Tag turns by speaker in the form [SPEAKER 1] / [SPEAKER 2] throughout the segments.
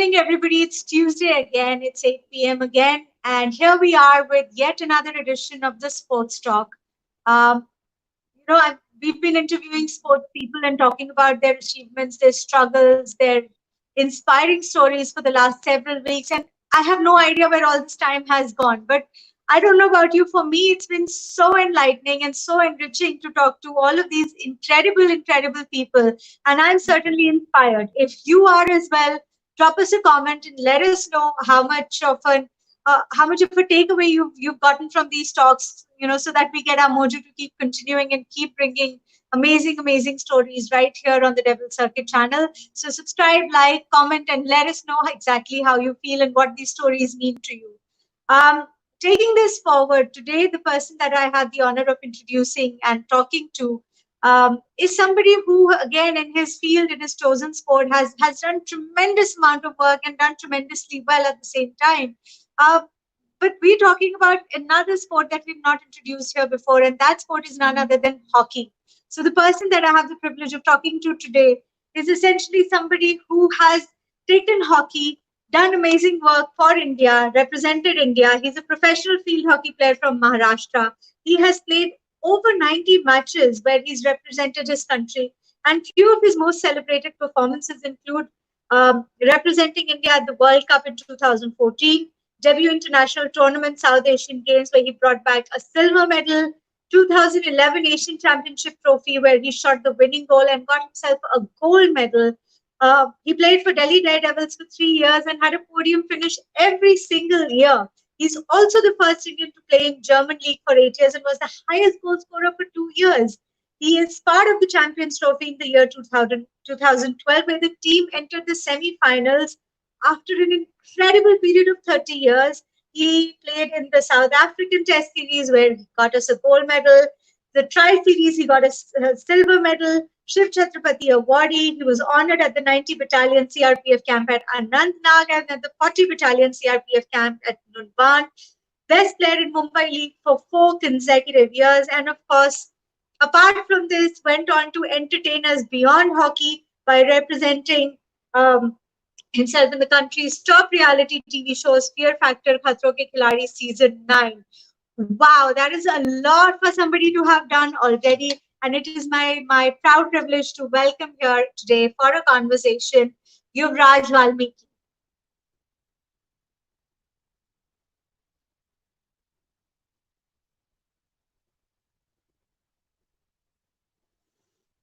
[SPEAKER 1] evening, everybody. It's Tuesday again. It's 8 p.m. again. And here we are with yet another edition of the Sports Talk. Um, we've been interviewing sports people and talking about their achievements, their struggles, their inspiring stories for the last several weeks. And I have no idea where all this time has gone. But I don't know about you. For me, it's been so enlightening and so enriching to talk to all of these incredible people. And I'm certainly inspired. If you are as well, drop us a comment and let us know how much of a takeaway you've gotten from these talks, so that we get our mojo to keep continuing and keep bringing amazing stories right here on the Devil Circuit channel. So subscribe, like, comment, and let us know exactly how you feel and what these stories mean to you. Um, Taking this forward, today the person that I have the honor of introducing and talking to is somebody who, again, in his field, in his chosen sport, has done tremendous amount of work and done tremendously well at the same time. Uh, but we're talking about another sport that we've not introduced here before, and that sport is none other than hockey. So the person that I have the privilege of talking to today is essentially somebody who has taken hockey, done amazing work for India, represented India. He's a professional field hockey player from Maharashtra. He has played over 90 matches where he's represented his country. And few of his most celebrated performances include representing India at the World Cup in 2014, debut international tournament, South Asian Games, where he brought back a silver medal, 2011 Asian Championship trophy, where he shot the winning goal and got himself a gold medal. He played for Delhi Daredevils for 3 years and had a podium finish every single year. He's also the first Indian to play in German League for 8 years and was the highest goal scorer for 2 years. He is part of the Champions Trophy in the year 2012, where the team entered the semi-finals after an incredible period of 30 years. He played in the South African Test Series, where he got us a gold medal. The Tri-Series, he got a silver medal. Shiv Chhatrapati Award. He was honored at the 90 Battalion CRPF camp at Anantnag and at the 40 Battalion CRPF camp at Nunban. Best player in Mumbai League for 4 consecutive years. And of course, apart from this, went on to entertain us beyond hockey by representing himself in the country's top reality TV shows, Fear Factor, Khatron Ke Khiladi Season 9. Wow, that is a lot for somebody to have done already. And it is my proud privilege to welcome here today for a conversation, Yuvraj Walmiki.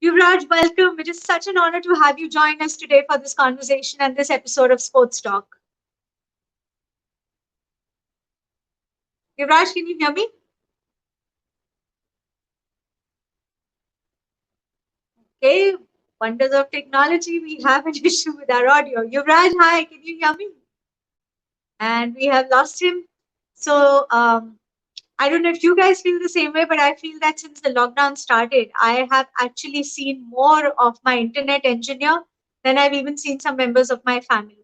[SPEAKER 1] Yuvraj, welcome. It is such an honor to have you join us today for this conversation and this episode of Sports Talk. Yuvraj, can you hear me? Okay, wonders of technology. We have an issue with our audio. Yuvraj, hi, can you hear me? And we have lost him. So I don't know if you guys feel the same way, but I feel that since the lockdown started, I have actually seen more of my internet engineer than I've even seen some members of my family.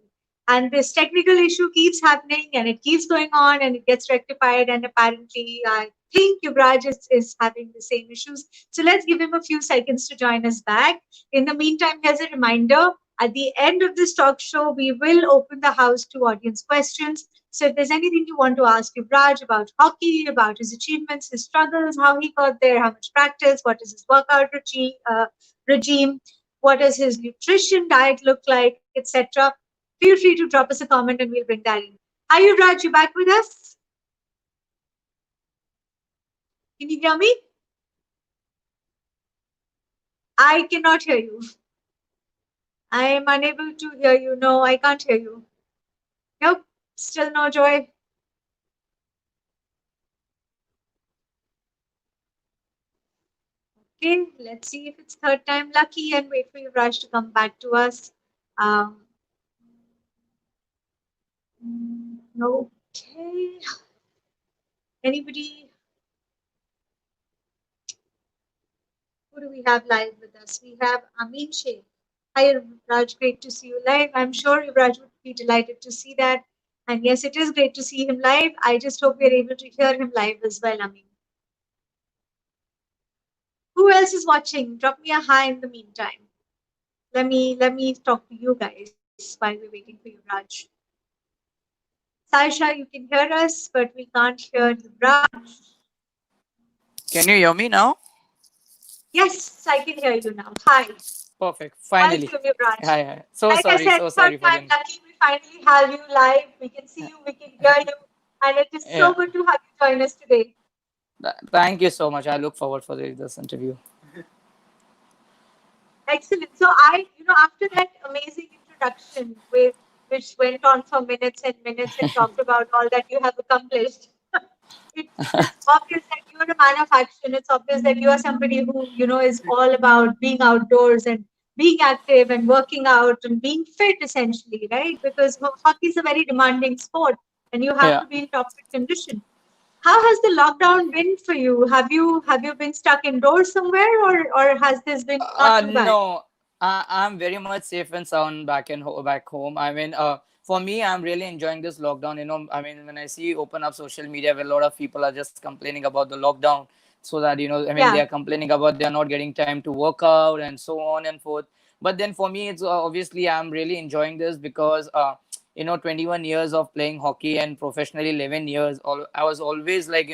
[SPEAKER 1] And this technical issue keeps happening and it keeps going on and it gets rectified. And apparently, I think Yuvraj is having the same issues. So let's give him a few seconds to join us back. In the meantime, here's a reminder. At the end of this talk show, we will open the house to audience questions. So if there's anything you want to ask Yuvraj about hockey, about his achievements, his struggles, how he got there, how much practice, what is his workout regime, what does his nutrition diet look like, etc., feel free to drop us a comment and we'll bring that in. Hi Yuvraj, you back with us? Can you hear me? I cannot hear you. I am unable to hear you. No, I can't hear you. Nope, still no joy. Okay, let's see if it's third time lucky and wait for Yuvraj to come back to us. Okay. Anybody? Who do we have live with us? We have Amin Sheikh. Hi, Yuvraj. Great to see you live. I'm sure Yuvraj would be delighted to see that. And yes, it is great to see him live. I just hope we're able to hear him live as well, Amin. Who else is watching? Drop me a hi in the meantime. Let me talk to you guys. while we're waiting for Yuvraj. Saisha, you can hear us, but we can't hear Yuvraj.
[SPEAKER 2] Can you hear me now?
[SPEAKER 1] Yes, I can hear you now. Hi.
[SPEAKER 2] Perfect. Finally.
[SPEAKER 1] Welcome, Yuvraj.
[SPEAKER 2] Hi, hi. So
[SPEAKER 1] Like I
[SPEAKER 2] sorry.
[SPEAKER 1] said,
[SPEAKER 2] So
[SPEAKER 1] third
[SPEAKER 2] sorry for
[SPEAKER 1] time
[SPEAKER 2] the.
[SPEAKER 1] lucky, we finally have you live. We can see you, we can hear you, and it is so
[SPEAKER 2] Yeah.
[SPEAKER 1] good to have you join us today.
[SPEAKER 2] Thank you so much. I look forward for this interview.
[SPEAKER 1] Excellent. So after that amazing introduction, which went on for minutes and minutes and talked about all that you have accomplished, it's obvious that you're a man of action. It's obvious that you are somebody who, is all about being outdoors and being active and working out and being fit essentially, right? Because hockey is a very demanding sport and you have
[SPEAKER 2] Yeah.
[SPEAKER 1] to be in top fit condition. How has the lockdown been for you? Have you been stuck indoors somewhere, or has this been not too bad?
[SPEAKER 2] No, I'm very much safe and sound back home. I mean, for me, I'm really enjoying this lockdown. I mean, when I see open up social media where a lot of people are just complaining about the lockdown, so that I mean, they
[SPEAKER 1] Yeah,
[SPEAKER 2] are complaining about they are not getting time to work out and so on and forth. But then for me, it's obviously I'm really enjoying this because 21 years of playing hockey and professionally 11 years. I was always like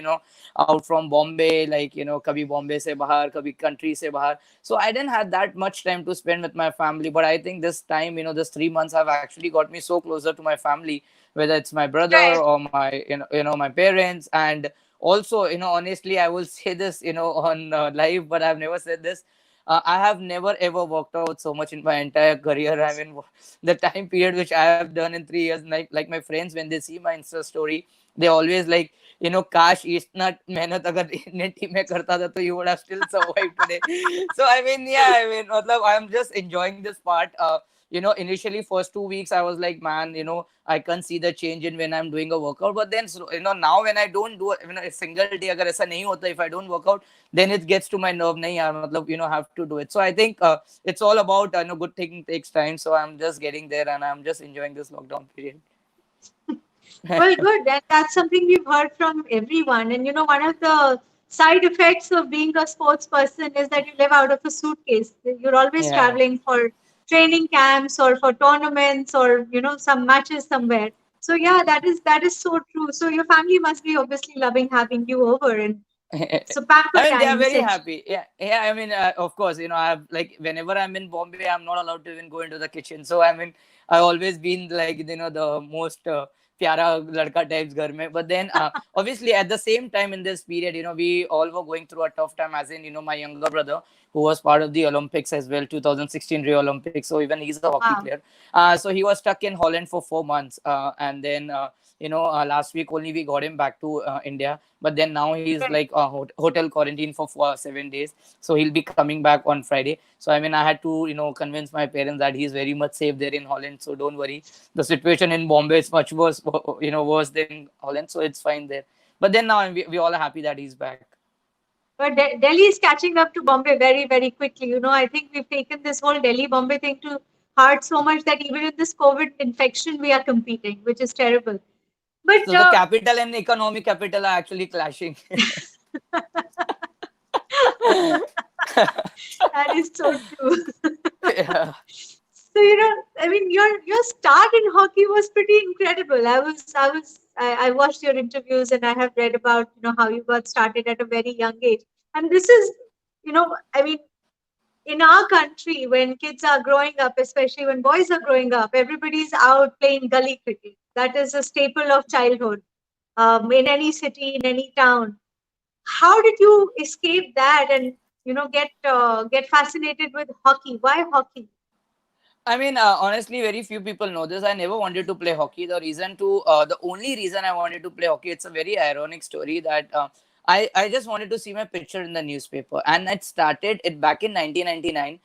[SPEAKER 2] out from Bombay, like kabhi Bombay se bahar, kabhi country se bahar, so I didn't have that much time to spend with my family. But I think this time, this 3 months have actually got me so closer to my family, whether it's my brother
[SPEAKER 1] right.
[SPEAKER 2] or my my parents. And also, honestly, I will say this on live, but I've never said this. I have never ever worked out so much in my entire career. I mean, the time period which I have done in 3 years, like my friends, when they see my Insta story, they always like, काश इतना मेहनत अगर Indian team में करता था तो you would have still survived today. So I mean, yeah, I mean, matlab, I'm just enjoying this part. Initially first 2 weeks I was like, man, I can't see the change in when I'm doing a workout. But then, now when I don't do it, a single day अगर ऐसा नहीं होता, if I don't work out, then it gets to my nerve. नहीं यार, matlab, have to do it. So I think it's all about good thing takes time. So I'm just getting there and I'm just enjoying this lockdown period.
[SPEAKER 1] Well, good. And that's something we've heard from everyone. And one of the side effects of being a sports person is that you live out of a suitcase. You're always
[SPEAKER 2] Yeah.
[SPEAKER 1] traveling for training camps or for tournaments or some matches somewhere. So yeah, that is so true. So your family must be obviously loving having you over, and so
[SPEAKER 2] I
[SPEAKER 1] pamper
[SPEAKER 2] mean, they are
[SPEAKER 1] time
[SPEAKER 2] very
[SPEAKER 1] essentially.
[SPEAKER 2] happy. Yeah, yeah. I mean, of course, I have like whenever I'm in Bombay, I'm not allowed to even go into the kitchen. So I mean, I've always been like the most pyara ladka types घर में. But then, obviously, at the same time in this period, we all were going through a tough time. As in, my younger brother, who was part of the Olympics as well, 2016 Rio Olympics. So even he's a hockey
[SPEAKER 1] Wow.
[SPEAKER 2] player. So he was stuck in Holland for 4 months, and then last week only we got him back to India. But then now he's
[SPEAKER 1] Right.
[SPEAKER 2] like hotel quarantine for 7 days, so he'll be coming back on Friday. So I mean, I had to convince my parents that he's very much safe there in Holland, so don't worry. The situation in Bombay is much worse, worse than Holland, so it's fine there. But then now we all are happy that he's back.
[SPEAKER 1] But Delhi is catching up to Bombay very, very quickly. I think we've taken this whole Delhi Bombay thing to heart so much that even in this COVID infection, we are competing, which is terrible. But
[SPEAKER 2] So the capital and economic capital are actually clashing.
[SPEAKER 1] that is so true.
[SPEAKER 2] Yeah.
[SPEAKER 1] So I mean, your start in hockey was pretty incredible. I watched your interviews and I have read about how you got started at a very young age. And this is I mean, in our country, when kids are growing up, especially when boys are growing up, everybody's out playing gully cricket. That is a staple of childhood, in any city, in any town. How did you escape that and get fascinated with hockey? Why hockey?
[SPEAKER 2] I mean, honestly, very few people know this. I never wanted to play hockey. The only reason I wanted to play hockey, it's a very ironic story that I just wanted to see my picture in the newspaper, and it started it back in 1999.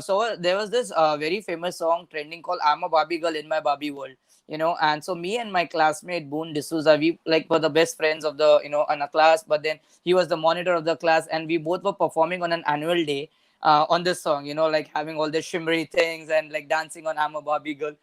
[SPEAKER 2] So there was this very famous song trending called "I'm a Barbie Girl in My Barbie World," and so me and my classmate Boone D'Souza, we like were the best friends of the in a class, but then he was the monitor of the class, and we both were performing on an annual day on this song, like having all the shimmery things and like dancing on I'm a Barbie Girl.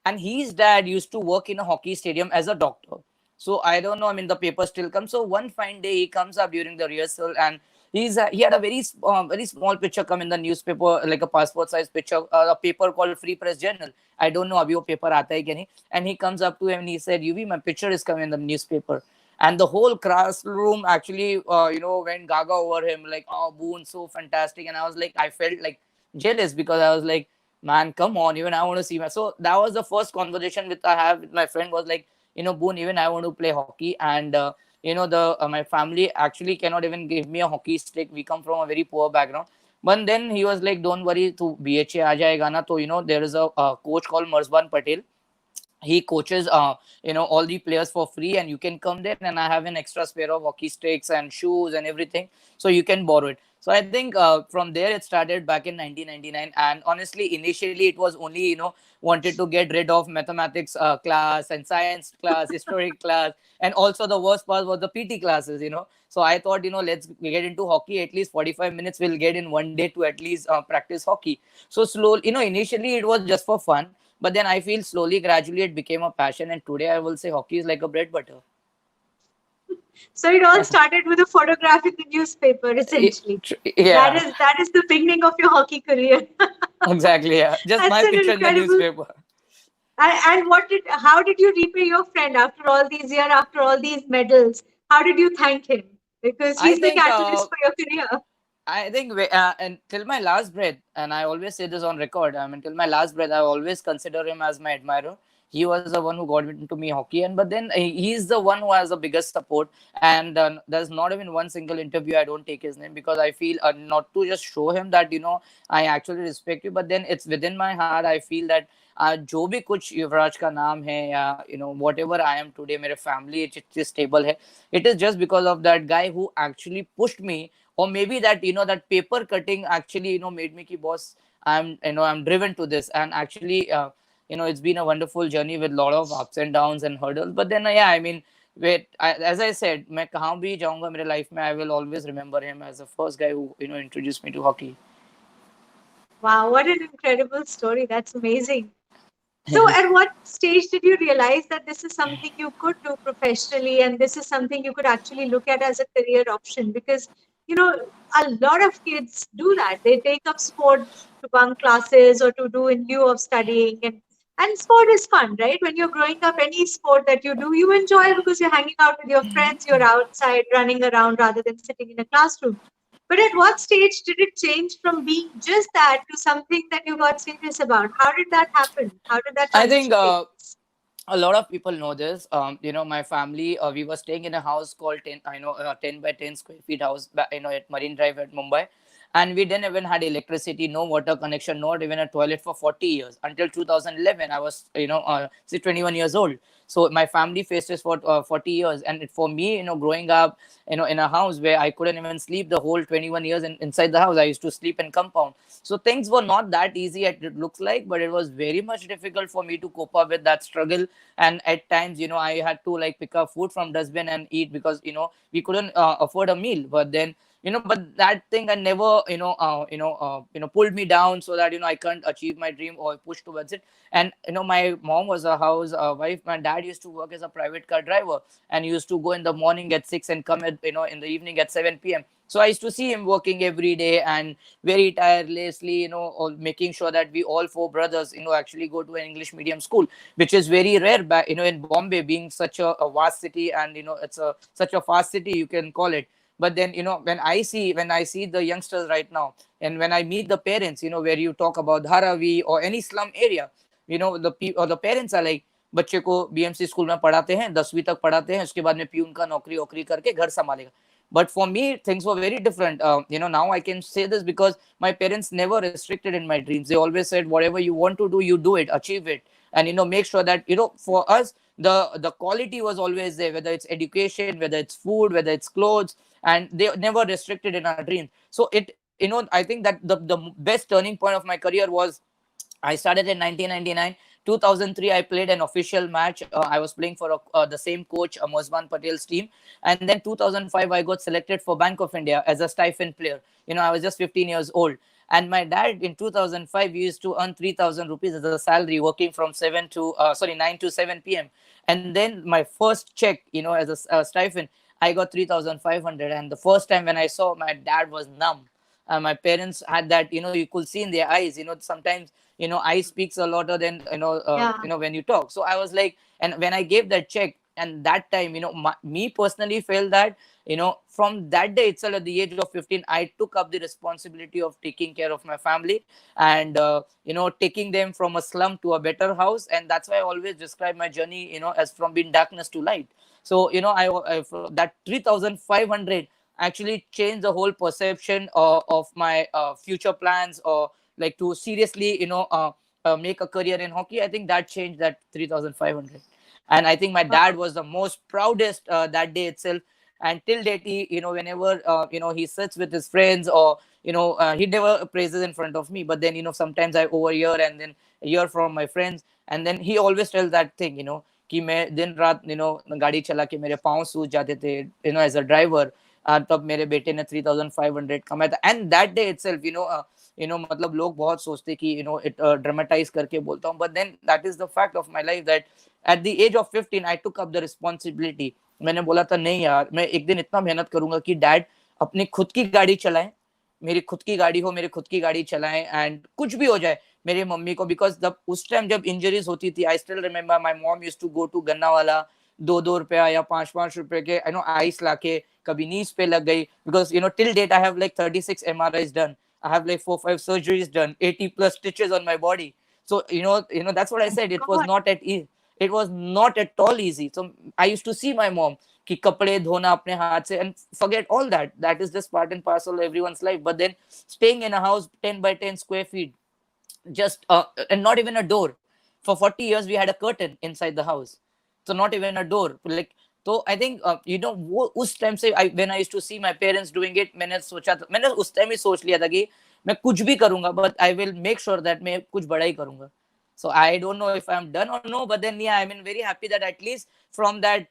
[SPEAKER 2] And his dad used to work in a hockey stadium as a doctor. So I don't know, I mean, the paper still comes. So one fine day he comes up during the rehearsal and He had a very small picture come in the newspaper, like a passport size picture, a paper called Free Press Journal. I don't know abhi wo paper aata hai ki nahi. And he comes up to him and he said, "UV, my picture is coming in the newspaper." And the whole classroom actually went gaga over him, like, "Oh, Boone, so fantastic." And I was like, I felt like jealous, because I was like, man, come on, even I want to see my. So that was the first conversation with I have with my friend, was like, Boone, even I want to play hockey. And the my family actually cannot even give me a hockey stick. We come from a very poor background. But then he was like, don't worry, to BHA aa jayega na. So there is a coach called Marzban Patel. He coaches all the players for free, and you can come there, and I have an extra spare of hockey sticks and shoes and everything, so you can borrow it. So I think from there it started back in 1999. And honestly, initially it was only wanted to get rid of mathematics class and science class, historic class, and also the worst part was the PT classes. So I thought, let's get into hockey. At least 45 minutes we'll get in one day to at least practice hockey. So slowly, initially it was just for fun, but then I feel slowly, gradually, it became a passion. And today I will say hockey is like a bread butter.
[SPEAKER 1] So it all started with a photograph in the newspaper, essentially. That
[SPEAKER 2] Yeah,
[SPEAKER 1] is that is the beginning of your hockey career.
[SPEAKER 2] exactly. Yeah, just
[SPEAKER 1] That's
[SPEAKER 2] my
[SPEAKER 1] an
[SPEAKER 2] picture in the
[SPEAKER 1] incredible.
[SPEAKER 2] newspaper.
[SPEAKER 1] And how did you repay your friend after all these years, after all these medals? How did you thank him? Because
[SPEAKER 2] I
[SPEAKER 1] he's the
[SPEAKER 2] think
[SPEAKER 1] catalyst for your career.
[SPEAKER 2] and till my last breath, and I always say this on record, I mean, till my last breath, I always consider him as my admirer. He was the one who got into me hockey, and but then he's the one who has the biggest support. And there's not even one single interview I don't take his name, because I feel not to just show him that I actually respect you, but then it's within my heart. I feel that जो भी कुछ युवराज का नाम है, या whatever I am today, मेरे family इतनी stable है, it is just because of that guy who actually pushed me. Or maybe that that paper cutting actually made me ki boss, I'm driven to this. And actually it's been a wonderful journey with a lot of ups and downs and hurdles. But then yeah, I mean, as I said, मैं कहाँ भी जाऊंगा मेरे life में, I will always remember him as the first guy who introduced me to hockey.
[SPEAKER 1] Wow, what an incredible story. That's amazing. So, at what stage did you realize that this is something you could do professionally and this is something you could actually look at as a career option? Because, you know, a lot of kids do that. They take up sport to bunk classes or to do in lieu of studying. And sport is fun, right? When you're growing up, any sport that you do, you enjoy because you're hanging out with your friends, you're outside running around rather than sitting in a classroom. But at what stage did it change from being just that to something that you got serious about? How did that happen? How did that
[SPEAKER 2] I think
[SPEAKER 1] transition take place?
[SPEAKER 2] a lot of people know this. My family, we were staying in a house called 10 by 10 square feet house, at Marine Drive at Mumbai. And we didn't even had electricity, no water connection, not even a toilet for 40 years. Until 2011, I was, 21 years old. So my family faced this for 40 years. And for me, growing up, in a house where I couldn't even sleep the whole 21 years inside the house, I used to sleep in compound. So things were not that easy as it looks like, but it was very much difficult for me to cope up with that struggle. And at times, I had to like pick up food from dustbin and eat, because we couldn't afford a meal. But then but that thing I never pulled me down, so that I can't achieve my dream or push towards it. And my mom was a house wife. My dad used to work as a private car driver, and used to go in the morning at 6 and come at in the evening at 7 p.m. So I used to see him working every day and very tirelessly, making sure that we all four brothers, actually go to an English medium school, which is very rare back, in Bombay, being such a vast city. And it's such a fast city, you can call it. But then when I see the youngsters right now, and when I meet the parents, where you talk about Dharavi or any slum area, the parents are like, बच्चे को BMC school में पढ़ाते हैं, 10वीं तक पढ़ाते हैं, उसके बाद में प्यून का नौकरी वोकरी करके घर संभालेगा. But for me, things were very different. Now I can say this because my parents never restricted in my dreams. They always said, whatever you want to do, you do it, achieve it. And make sure that for us, the quality was always there, whether it's education, whether it's food, whether it's clothes. And they never restricted in our dreams. So I think that the best turning point of my career was, I started in 1999. 2003, I played an official match. I was playing for the same coach, Mosman Patel's team. And then 2005, I got selected for Bank of India as a stipend player. I was just 15 years old. And my dad in 2005 used to earn 3,000 rupees as a salary, working from 9 to 7 p.m. And then my first check, as a stipend, I got 3,500. And the first time when I saw, my dad was numb. My parents had that, you could see in their eyes, sometimes, eye speaks a lot than,
[SPEAKER 1] Yeah.
[SPEAKER 2] when you talk. So I was like, and when I gave that check, and that time, me personally felt that, from that day itself, at the age of 15, I took up the responsibility of taking care of my family, and taking them from a slum to a better house. And that's why I always describe my journey, as from being darkness to light. So that 3,500 actually changed the whole perception of my future plans, or like to seriously, make a career in hockey. I think that changed, that 3,500. And I think my dad
[SPEAKER 1] Wow.
[SPEAKER 2] was the most proudest that day itself. And till date, whenever he sits with his friends, or he never praises in front of me, but then sometimes I overhear and then hear from my friends, and then he always tells that thing, कि मैं दिन रात गाड़ी चला के मेरे पाँव सूज जाते थे, एज अ ड्राइवर। तब मेरे बेटे ने 3,500 कमाया था। एंड दैट डे इटसेल्फ, मतलब लोग बहुत सोचते कि इट ड्रामेटाइज करके बोलता हूँ, but then that is the fact of my life, that at the age of 15 I took up the responsibility. मैंने बोला था, नहीं यार, मैं एक दिन इतना मेहनत करूंगा कि डैड अपनी खुद की गाड़ी चलाएं, मेरी खुद की गाड़ी हो, मेरी खुद की गाड़ी चलाएं, एंड कुछ भी हो जाए मेरे मम्मी को। बिकॉज जब उस टाइम जब इंजरीज होती थी, I still remember my mom used to go to गन्ना वाला, 2-2 रुपया या 5-5 रुपए के आइस लाके, कभी नीज पे लग गई। Because till date I have like 36 MRIs done, I have like 4-5 surgeries done, 80 plus stitches on my body. So that's what I
[SPEAKER 1] My
[SPEAKER 2] said, it was
[SPEAKER 1] God.
[SPEAKER 2] not at easy, it was not at all easy. So I used to see my mom कि कपड़े धोना अपने हाथ से, and forget all that, that is just part and parcel of everyone's life. But then staying in a house 10 by 10 square feet, just and not even a door. For 40 years we had a curtain inside the house, so not even a door, like. तो I think वो उस time से when I used to see my parents doing it, मैंने सोचा था, मैंने उस time ही सोच लिया था कि मैं कुछ भी करूंगा, but I will make sure that मैं कुछ बड़ा ही करूंगा. So I don't know if I'm done or no, but then yeah, I mean very happy that at least from that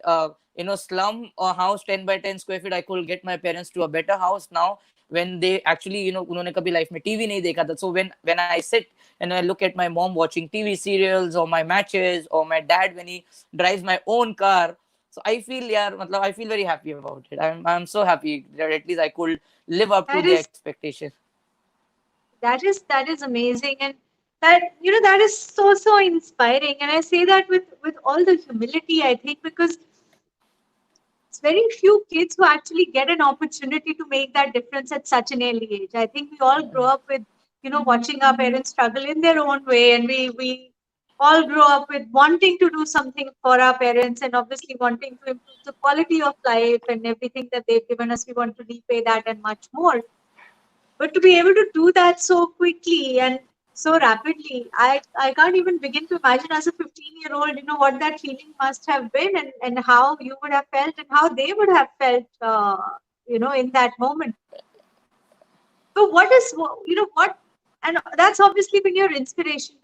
[SPEAKER 2] slum or house 10 by 10 square feet, I could get my parents to a better house now. When they actually उन्होंने कभी life में TV नहीं देखा था. So when I sit and I look at my mom watching TV serials or my matches, or my dad when he drives my own car, so I feel, yeah, मतलब I feel very happy about it. I'm so happy that at least I could live up to
[SPEAKER 1] That
[SPEAKER 2] their
[SPEAKER 1] is
[SPEAKER 2] expectation.
[SPEAKER 1] that is amazing, and that that is so inspiring. And I say that with all the humility, I think, because it's very few kids who actually get an opportunity to make that difference at such an early age. I think we all grow up with, watching our parents struggle in their own way, and we all grow up with wanting to do something for our parents, and obviously wanting to improve the quality of life and everything that they've given us. We want to repay that and much more. But to be able to do that so quickly and so rapidly, I can't even begin to imagine as a 15-year-old, what that feeling must have been, and how you would have felt and how they would have felt, in that moment. So what is, what, and that's obviously been your inspiration.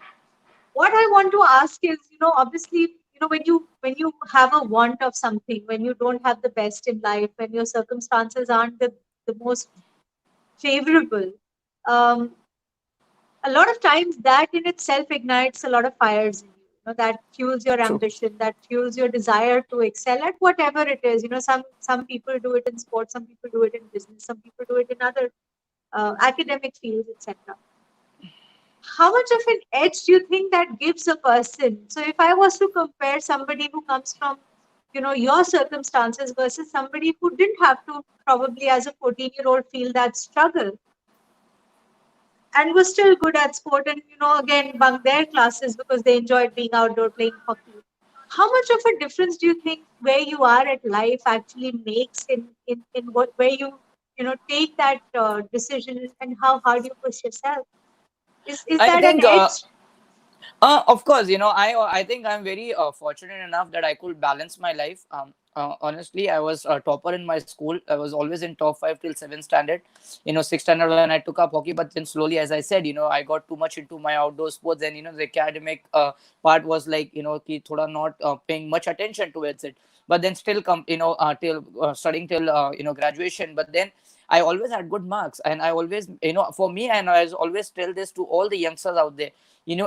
[SPEAKER 1] What I want to ask is, obviously, when you have a want of something, when you don't have the best in life, when your circumstances aren't the most favorable, um, a lot of times that in itself ignites a lot of fires in you. That fuels your
[SPEAKER 2] True.
[SPEAKER 1] ambition, that fuels your desire to excel at whatever it is. Some people do it in sports, some people do it in business, some people do it in other academic fields, etc. How much of an edge do you think that gives a person? So if I was to compare somebody who comes from, your circumstances versus somebody who didn't have to probably as a 14-year-old feel that struggle, and was still good at sport, and again bunk their classes because they enjoyed being outdoor playing hockey, how much of a difference do you think where you are at life actually makes in what where you take that decision, and how hard you push yourself? Is
[SPEAKER 2] I
[SPEAKER 1] that an
[SPEAKER 2] think
[SPEAKER 1] edge?
[SPEAKER 2] of course, I think I'm very fortunate enough that I could balance my life. Honestly, I was a topper in my school. I was always in top five till seventh standard. Sixth standard when I took up hockey, but then slowly, as I said, I got too much into my outdoor sports, and the academic part was like ki thoda not paying much attention towards it. But then still come till studying till graduation. But then I always had good marks, and I always for me, and I always tell this to all the youngsters out there,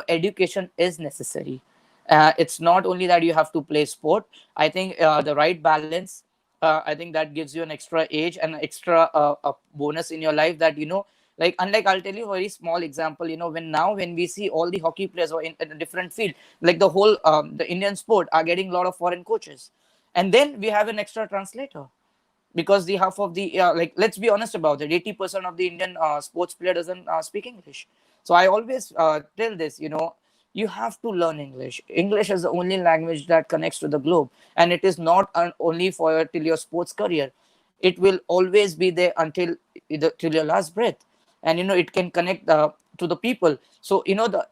[SPEAKER 2] education is necessary. It's not only that you have to play sport. I think the right balance, I think that gives you an extra age and extra a bonus in your life, that like, unlike, I'll tell you a very small example. When we see all the hockey players or in a different field, like the whole the Indian sport are getting a lot of foreign coaches, and then we have an extra translator, because the half of the like, let's be honest about it, 80% of the Indian sports player doesn't speak English. So I always tell this, you have to learn English. English is the only language that connects to the globe, and it is not only for till your sports career. It will always be there until till your last breath. And it can connect to the people. So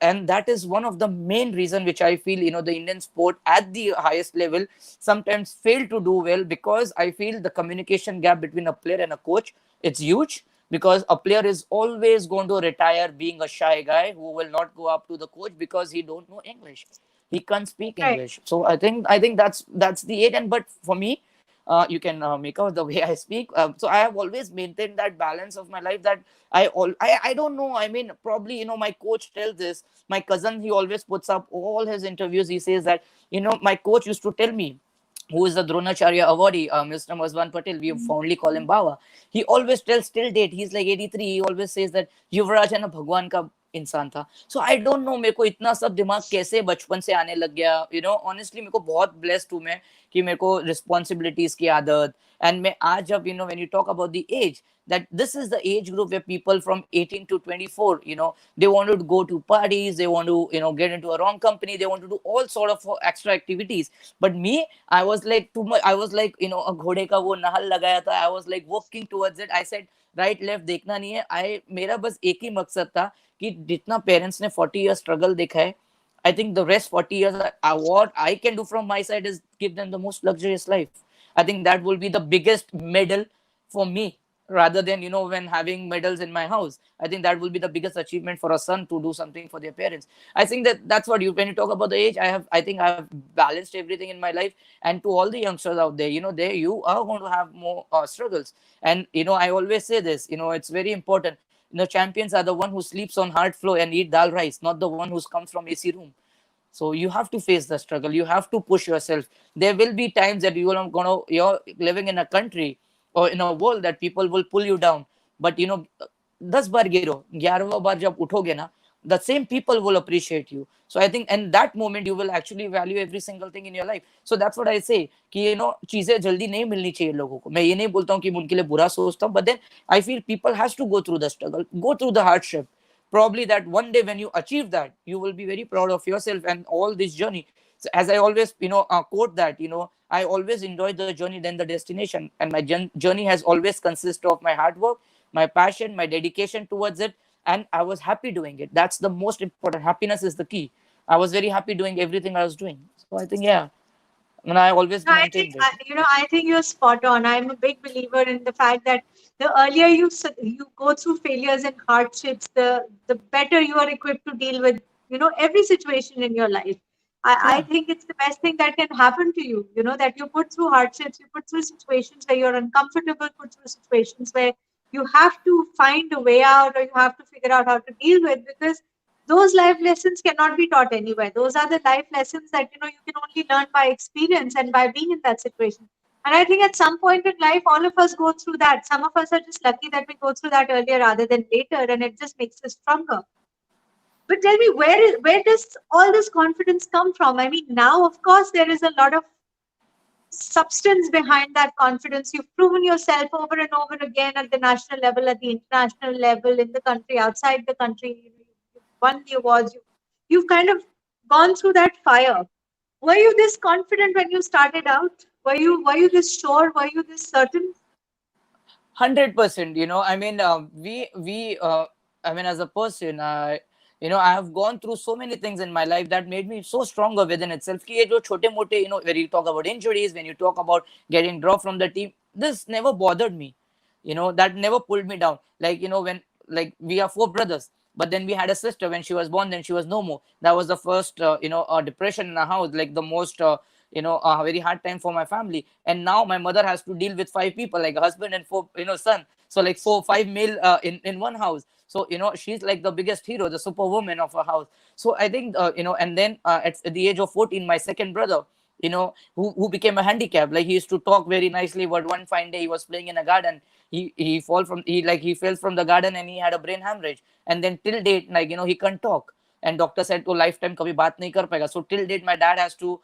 [SPEAKER 2] and that is one of the main reason which I feel, the Indian sport at the highest level sometimes fail to do well, because I feel the communication gap between a player and a coach, it's huge. Because a player is always going to retire being a shy guy who will not go up to the coach because he don't know English, he can't speak
[SPEAKER 1] Right.
[SPEAKER 2] English. So I think that's the it. And but for me, you can make out the way I speak. So I have always maintained that balance of my life, that I don't know. I mean, probably, my coach tells this. My cousin, he always puts up all his interviews. He says that, my coach used to tell me, who is the Dronacharya awardee, Mr. Mazwan Patel. We fondly call him Bawa. He always tells till date, he's like 83. He always says that Yuvraj है ना भगवान का इंसान था. So I don't know, मेरे को इतना सब दिमाग कैसे बचपन से आने लग गया. Honestly, मेरे को बहुत blessed हूँ मैं कि मेरे को responsibilities की आदत. And मैं आज जब, when you talk about the age, that this is the age group where people from 18 to 24, they want to go to parties, they want to, get into a wrong company, they want to do all sort of extra activities. But me, I was like too much. I was like, a घोड़े का वो नहल लगाया था. I was like walking towards it. I said, right left देखना नहीं है. मेरा बस एक ही मकसद था कि जितना पेरेंट्स ने 40 years struggle देखा है, I think the rest 40 years, what I can do from my side is give them the most luxurious life. I think that will be the biggest medal for me, rather than, when having medals in my house. I think that will be the biggest achievement for a son, to do something for their parents. I think that's what when you talk about the age, I think I have balanced everything in my life. And to all the youngsters out there, there you are going to have more struggles. And I always say this, it's very important. Champions are the one who sleeps on hard floor and eat dal rice, not the one who comes from AC room. So you have to face the struggle. You have to push yourself. There will be times that you're living in a country or in a world that people will pull you down. But 10 बार गिरो, 11वां बार जब उठोगे ना, the same people will appreciate you. So I think in that moment you will actually value every single thing in your life. So that's what I say कि चीजें जल्दी नहीं मिलनी चाहिए लोगों को. मैं ये नहीं बोलता हूँ कि उनके लिए बुरा सोचता हूँ, but then I feel people has to go through the struggle, go through the hardship. Probably that one day when you achieve that, you will be very proud of yourself and all this journey. So as I always quote that, I always enjoy the journey than the destination. And my journey has always consisted of my hard work, my passion, my dedication towards it, and I was happy doing it. That's the most important. Happiness is the key. I was very happy doing everything I was doing. So I think, yeah, and I always
[SPEAKER 1] No, I think
[SPEAKER 2] maintained it.
[SPEAKER 1] I think you're spot on. I'm a big believer in the fact that the earlier you go through failures and hardships, the better you are equipped to deal with every situation in your life. I
[SPEAKER 2] Yeah.
[SPEAKER 1] think it's the best thing that can happen to you. That you put through hardships, you put through situations where you're uncomfortable, put through situations where you have to find a way out or you have to figure out how to deal with, because those life lessons cannot be taught anywhere. Those are the life lessons that you can only learn by experience and by being in that situation. And I think at some point in life, all of us go through that. Some of us are just lucky that we go through that earlier rather than later, and it just makes us stronger. But tell me, where does all this confidence come from? I mean, now of course there is a lot of substance behind that confidence. You've proven yourself over and over again at the national level, at the international level, in the country, outside the country. You've won the awards. You've kind of gone through that fire. Were you this confident when you started out? Were you this sure? Were you this certain?
[SPEAKER 2] 100%. I mean, we I mean, as a person, I have gone through so many things in my life that made me so stronger within itself कि ये जो छोटे मोटे, when you talk about injuries, when you talk about getting dropped from the team, this never bothered me. That never pulled me down. Like, when, like, we are four brothers, but then we had a sister. When she was born, then she was no more. That was the first depression in our house, like the most a very hard time for my family. And now my mother has to deal with five people, like a husband and four son. So like 4 5 male in one house. So she's like the biggest hero, the superwoman of her house. So I think and then at the age of 14, my second brother, who became a handicap. Like he used to talk very nicely, but one fine day he was playing in a garden. He fell from the garden and he had a brain hemorrhage. And then till date, like he can't talk. And doctor said to lifetime kabhi baat nahi kar payega. So till date, my dad has to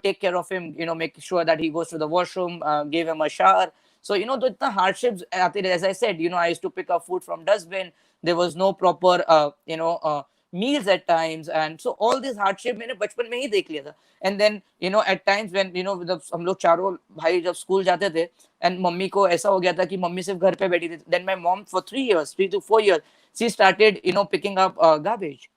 [SPEAKER 2] take care of him. Make sure that he goes to the washroom, give him a shower. So the hardships. As I said, I used to pick up food from dustbin. There was no proper meals at times, and so all this hardship मैंने बचपन में ही देख लिया था. And then at times when जब हम लोग चारों भाई जब स्कूल जाते थे, and मम्मी को ऐसा हो गया था कि मम्मी सिर्फ घर पे बैठी थी. Then my mom for 3 years, 3 to 4 years, she started picking up garbage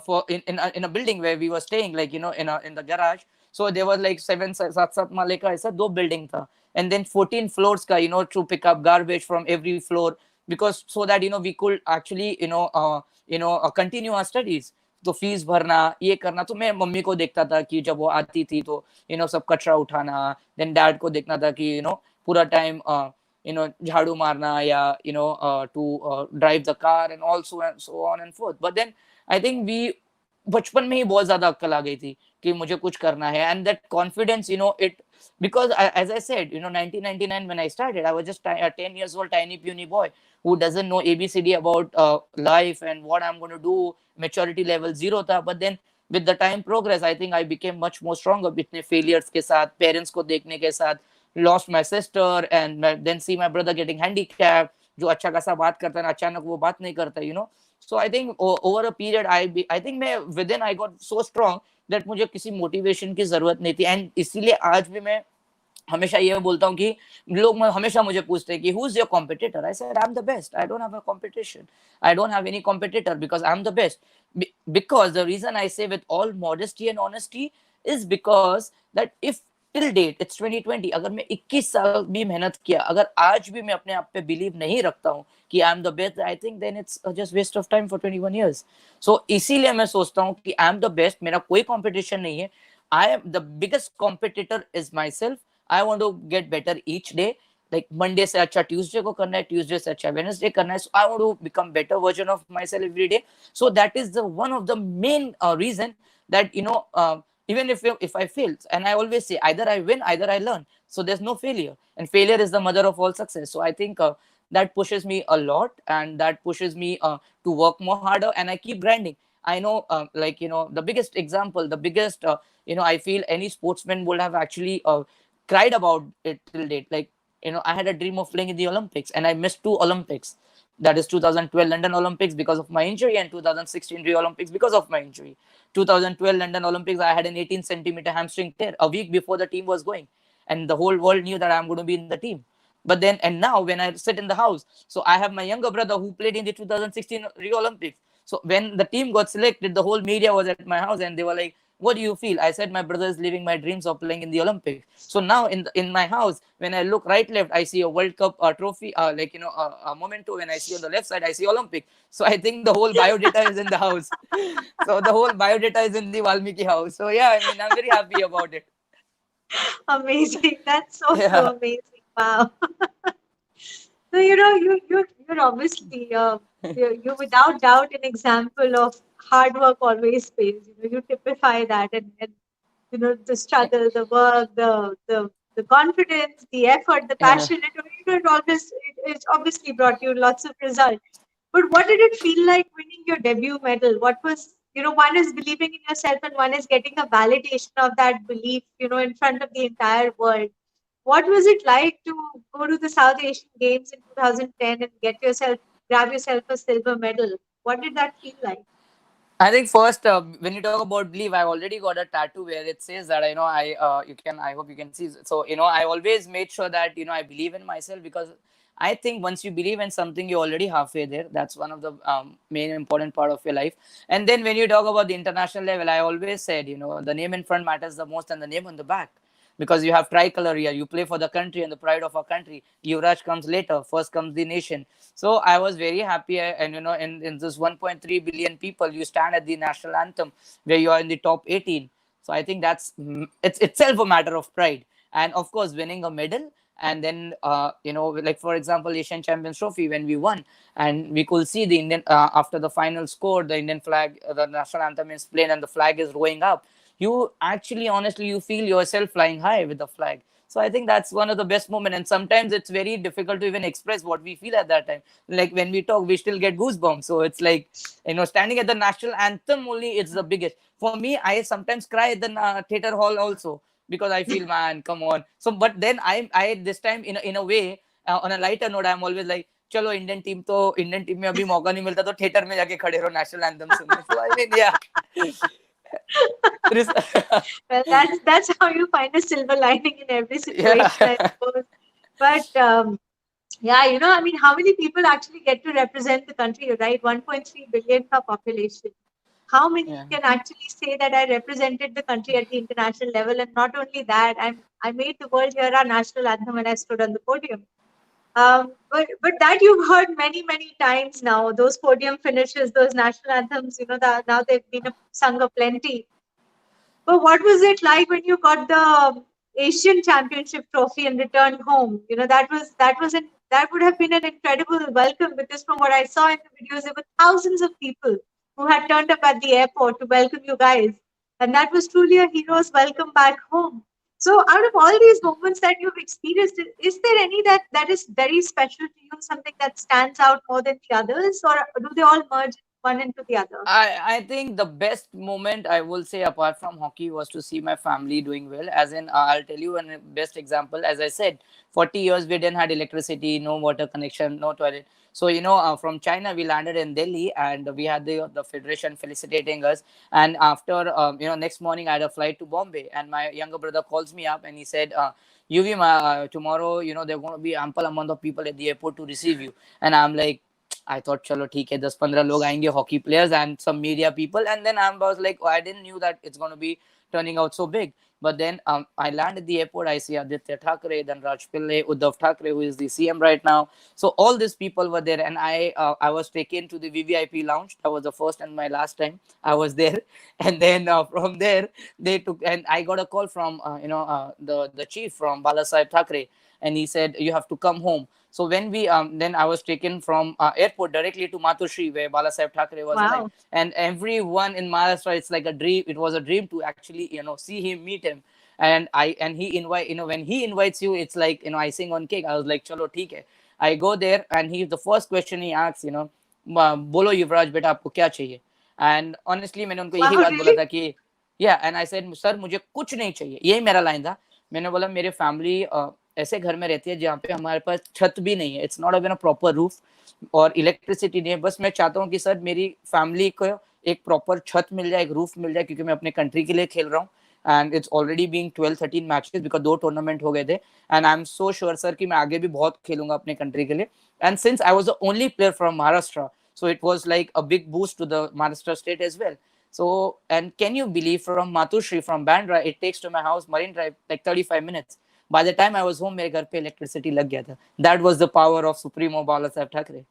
[SPEAKER 2] for in a building where we were staying, like in the garage. So there was like 7 7 male ka aisa do building tha. And then 14 floors ka to pick up garbage from every floor, because so that we could actually continue our studies. तो fees भरना ये करना, तो मैं mummy को देखता था कि जब वो आती थी तो सब कचरा उठाना. देन डैड को देखना था कि पूरा टाइम झाड़ू मारना, या to drive the car and also and so on and forth. But then I think we बचपन में ही बहुत ज्यादा अक्कल आ गई थी कि मुझे कुछ करना है. And that confidence, it because as I said, 1999 when I started, I was just a 10 years old tiny puny boy who doesn't know ABCD about life and what I'm going to do. Maturity level zero tha. But then with the time progress, I think I became much more stronger. इतने failures के साथ, parents को देखने के साथ, lost my sister, and then see my brother getting handicapped, जो अच्छा खासा बात करता है ना, अचानक वो बात नहीं करता. So I think over a period, I think within I got so strong that मुझे किसी motivation की जरूरत नहीं थी. And इसीलिए आज भी मैं हमेशा ये बोलता हूँ कि लोग हमेशा मुझे पूछते हैं कि who's your competitor? I said I'm the best. I don't have a competition. I don't have any competitor because I'm the best. Because the reason I say with all modesty and honesty is because that if till date it's 2020, अगर मैं 21 साल भी मेहनत किया, अगर आज भी मैं अपने आप पे बिलीव नहीं रखता हूँ कि I am the best, I think then it's just waste of time for 21 years. So इसीलिए मैं सोचता हूँ कि आई एम द बेस्ट, मेरा कोई कंपटीशन नहीं है. I am the biggest competitor is myself. I want to get better each day. Like Monday से अच्छा ट्यूसडे को करना है, ट्यूसडे से अच्छा वेडनेसडे करना है. So I want to become better version of myself every day. So that is the one of the main reason that even if I fail, and I always say either I win, either I learn. So there's no failure, and failure is the mother of all success. So I think that pushes me a lot, and that pushes me to work more harder, and I keep grinding. I know like the biggest example, the biggest I feel any sportsman would have actually cried about it till date. Like I had a dream of playing in the Olympics, and I missed 2 Olympics. That is 2012 London Olympics because of my injury, and 2016 Rio Olympics because of my injury. 2012 London Olympics, I had an 18-centimeter hamstring tear a week before the team was going, and the whole world knew that I'm going to be in the team. But then, and now when I sit in the house, so I have my younger brother who played in the 2016 Rio Olympics. So when the team got selected, the whole media was at my house, and they were like, "What do you feel?" I said, "My brother is living my dreams of playing in the Olympics." So now in my house, when I look right left, I see a World Cup trophy, a memento. When I see on the left side, I see Olympic. So I think the whole biodata is in the house. So the whole biodata is in the Walmiki house. So yeah, I mean, I'm very happy about it.
[SPEAKER 1] Amazing. That's so
[SPEAKER 2] Yeah.
[SPEAKER 1] amazing. Wow. So you're obviously you're without doubt an example of hard work always pays. You typify that, and the struggle, the work, the confidence, the effort, the
[SPEAKER 2] Yeah.
[SPEAKER 1] passion. It's obviously brought you lots of results. But what did it feel like winning your debut medal? What was, one is believing in yourself and one is getting a validation of that belief, in front of the entire world. What was it like to go to the South Asian Games in 2010 and grab yourself a silver medal? What did that feel like?
[SPEAKER 2] I think first, when you talk about belief, I already got a tattoo where it says that I hope you can see. So I always made sure that I believe in myself, because I think once you believe in something, you're already halfway there. That's one of the main important part of your life. And then when you talk about the international level, I always said the name in front matters the most than the name on the back, because you have tricolor here. You play for the country and the pride of our country. Yuvraj comes later. First comes the nation. So I was very happy, and in this 1.3 billion people, you stand at the national anthem where you are in the top 18. So I think it's itself a matter of pride, and of course winning a medal. And then like for example, Asian Champions Trophy, when we won, and we could see the Indian after the final score, the Indian flag, the national anthem is playing, and the flag is going up. you actually honestly you feel yourself flying high with the flag. So I think that's one of the best moments, and sometimes it's very difficult to even express what we feel at that time. Like when we talk, we still get goosebumps. So it's like, standing at the national anthem only, it's the biggest for me. I sometimes cry at the theater hall also, because I feel, man, come on. So but then I this time in a way, on a lighter note, I'm always like, चलो Indian team में अभी मौका नहीं मिलता तो theatre में जाके खड़े रहो नेशनल एंथम सुनने. So I mean, yeah. There is,
[SPEAKER 1] Well, that's how you find a silver lining in every
[SPEAKER 2] yeah.
[SPEAKER 1] situation, I suppose. But yeah, I mean, how many people actually get to represent the country, right? 1.3 billion ka population. How many
[SPEAKER 2] Yeah.
[SPEAKER 1] can actually say that I represented the country at the international level? And not only that, I made the world hear our national anthem when I stood on the podium. But that you've heard many times now. Those podium finishes, those national anthems, that now they've been sung a plenty. But what was it like when you got the Asian Championship trophy and returned home? That would have been an incredible welcome, because from what I saw in the videos, there were thousands of people who had turned up at the airport to welcome you guys, and that was truly a hero's welcome back home. So, out of all these moments that you've experienced, is there any that is very special to you, something that stands out more than the others, or do they all merge one into the other?
[SPEAKER 2] I think the best moment I will say apart from hockey was to see my family doing well. As in, I'll tell you one best example. As I said, 40 years we didn't had electricity, no water connection, no toilet. So from China we landed in Delhi, and we had the federation felicitating us. And after next morning I had a flight to Bombay, and my younger brother calls me up and he said, "Yuvi, tomorrow there are going to be ample amount of people at the airport to receive you." And I'm like, I thought, chalo, theek hai, 10-15 log aayenge, hockey players and some media people. And then I was like, oh, I didn't knew that it's going to be turning out so big. But then I land at the airport, I see Aditya Thackeray, then Raj Pillai, Uddhav Thackeray, who is the CM right now. So all these people were there, and I was taken to the VVIP lounge. That was the first and my last time I was there. And then from there, they took, and I got a call from, the chief from Balasaheb Thackeray, and he said, you have to come home. So when we then I was taken from airport directly to Matushri, where Balasaheb Thackeray was alive,
[SPEAKER 1] Wow.
[SPEAKER 2] and everyone in Maharashtra, it's like a dream. It was a dream to actually see him, meet him, and he invite when he invites you, it's like icing on cake. I was like, chalo, theek hai. I go there, and the first question he asks, बोलो युवराज बेटा आपको क्या चाहिए. And honestly मैंने उनको
[SPEAKER 1] Wow,
[SPEAKER 2] यही बात बोला
[SPEAKER 1] really?
[SPEAKER 2] था कि and I said, सर मुझे कुछ नहीं चाहिए, यही मेरा लाइन था. मैंने बोला मेरे फैमिली ऐसे घर में रहती है जहाँ पे हमारे पास छत भी नहीं है, it's not a proper roof, और इलेक्ट्रिसिटी नहीं है. बस मैं चाहता हूँ कि सर मेरी फैमिली को एक प्रॉपर छत मिल जाए, एक रूफ मिल जाए, क्योंकि मैं अपने कंट्री के लिए खेल रहा हूँ. And it's already being 12-13 matches, because 2 tournament हो गए थे. And I am so sure sir कि मैं आगे भी बहुत खेलूंगा अपने कंट्री के लिए. And since I was the only player from Maharashtra, so it was like a big boost to the Maharashtra state as well. So, and can you believe, from Matushri, from Bandra, it takes to my house, Marine Drive, like 35 minutes. By the time I was home, मेरे घर पे electricity लग गया था. That was the power of Supremo Bala Saheb Thackeray.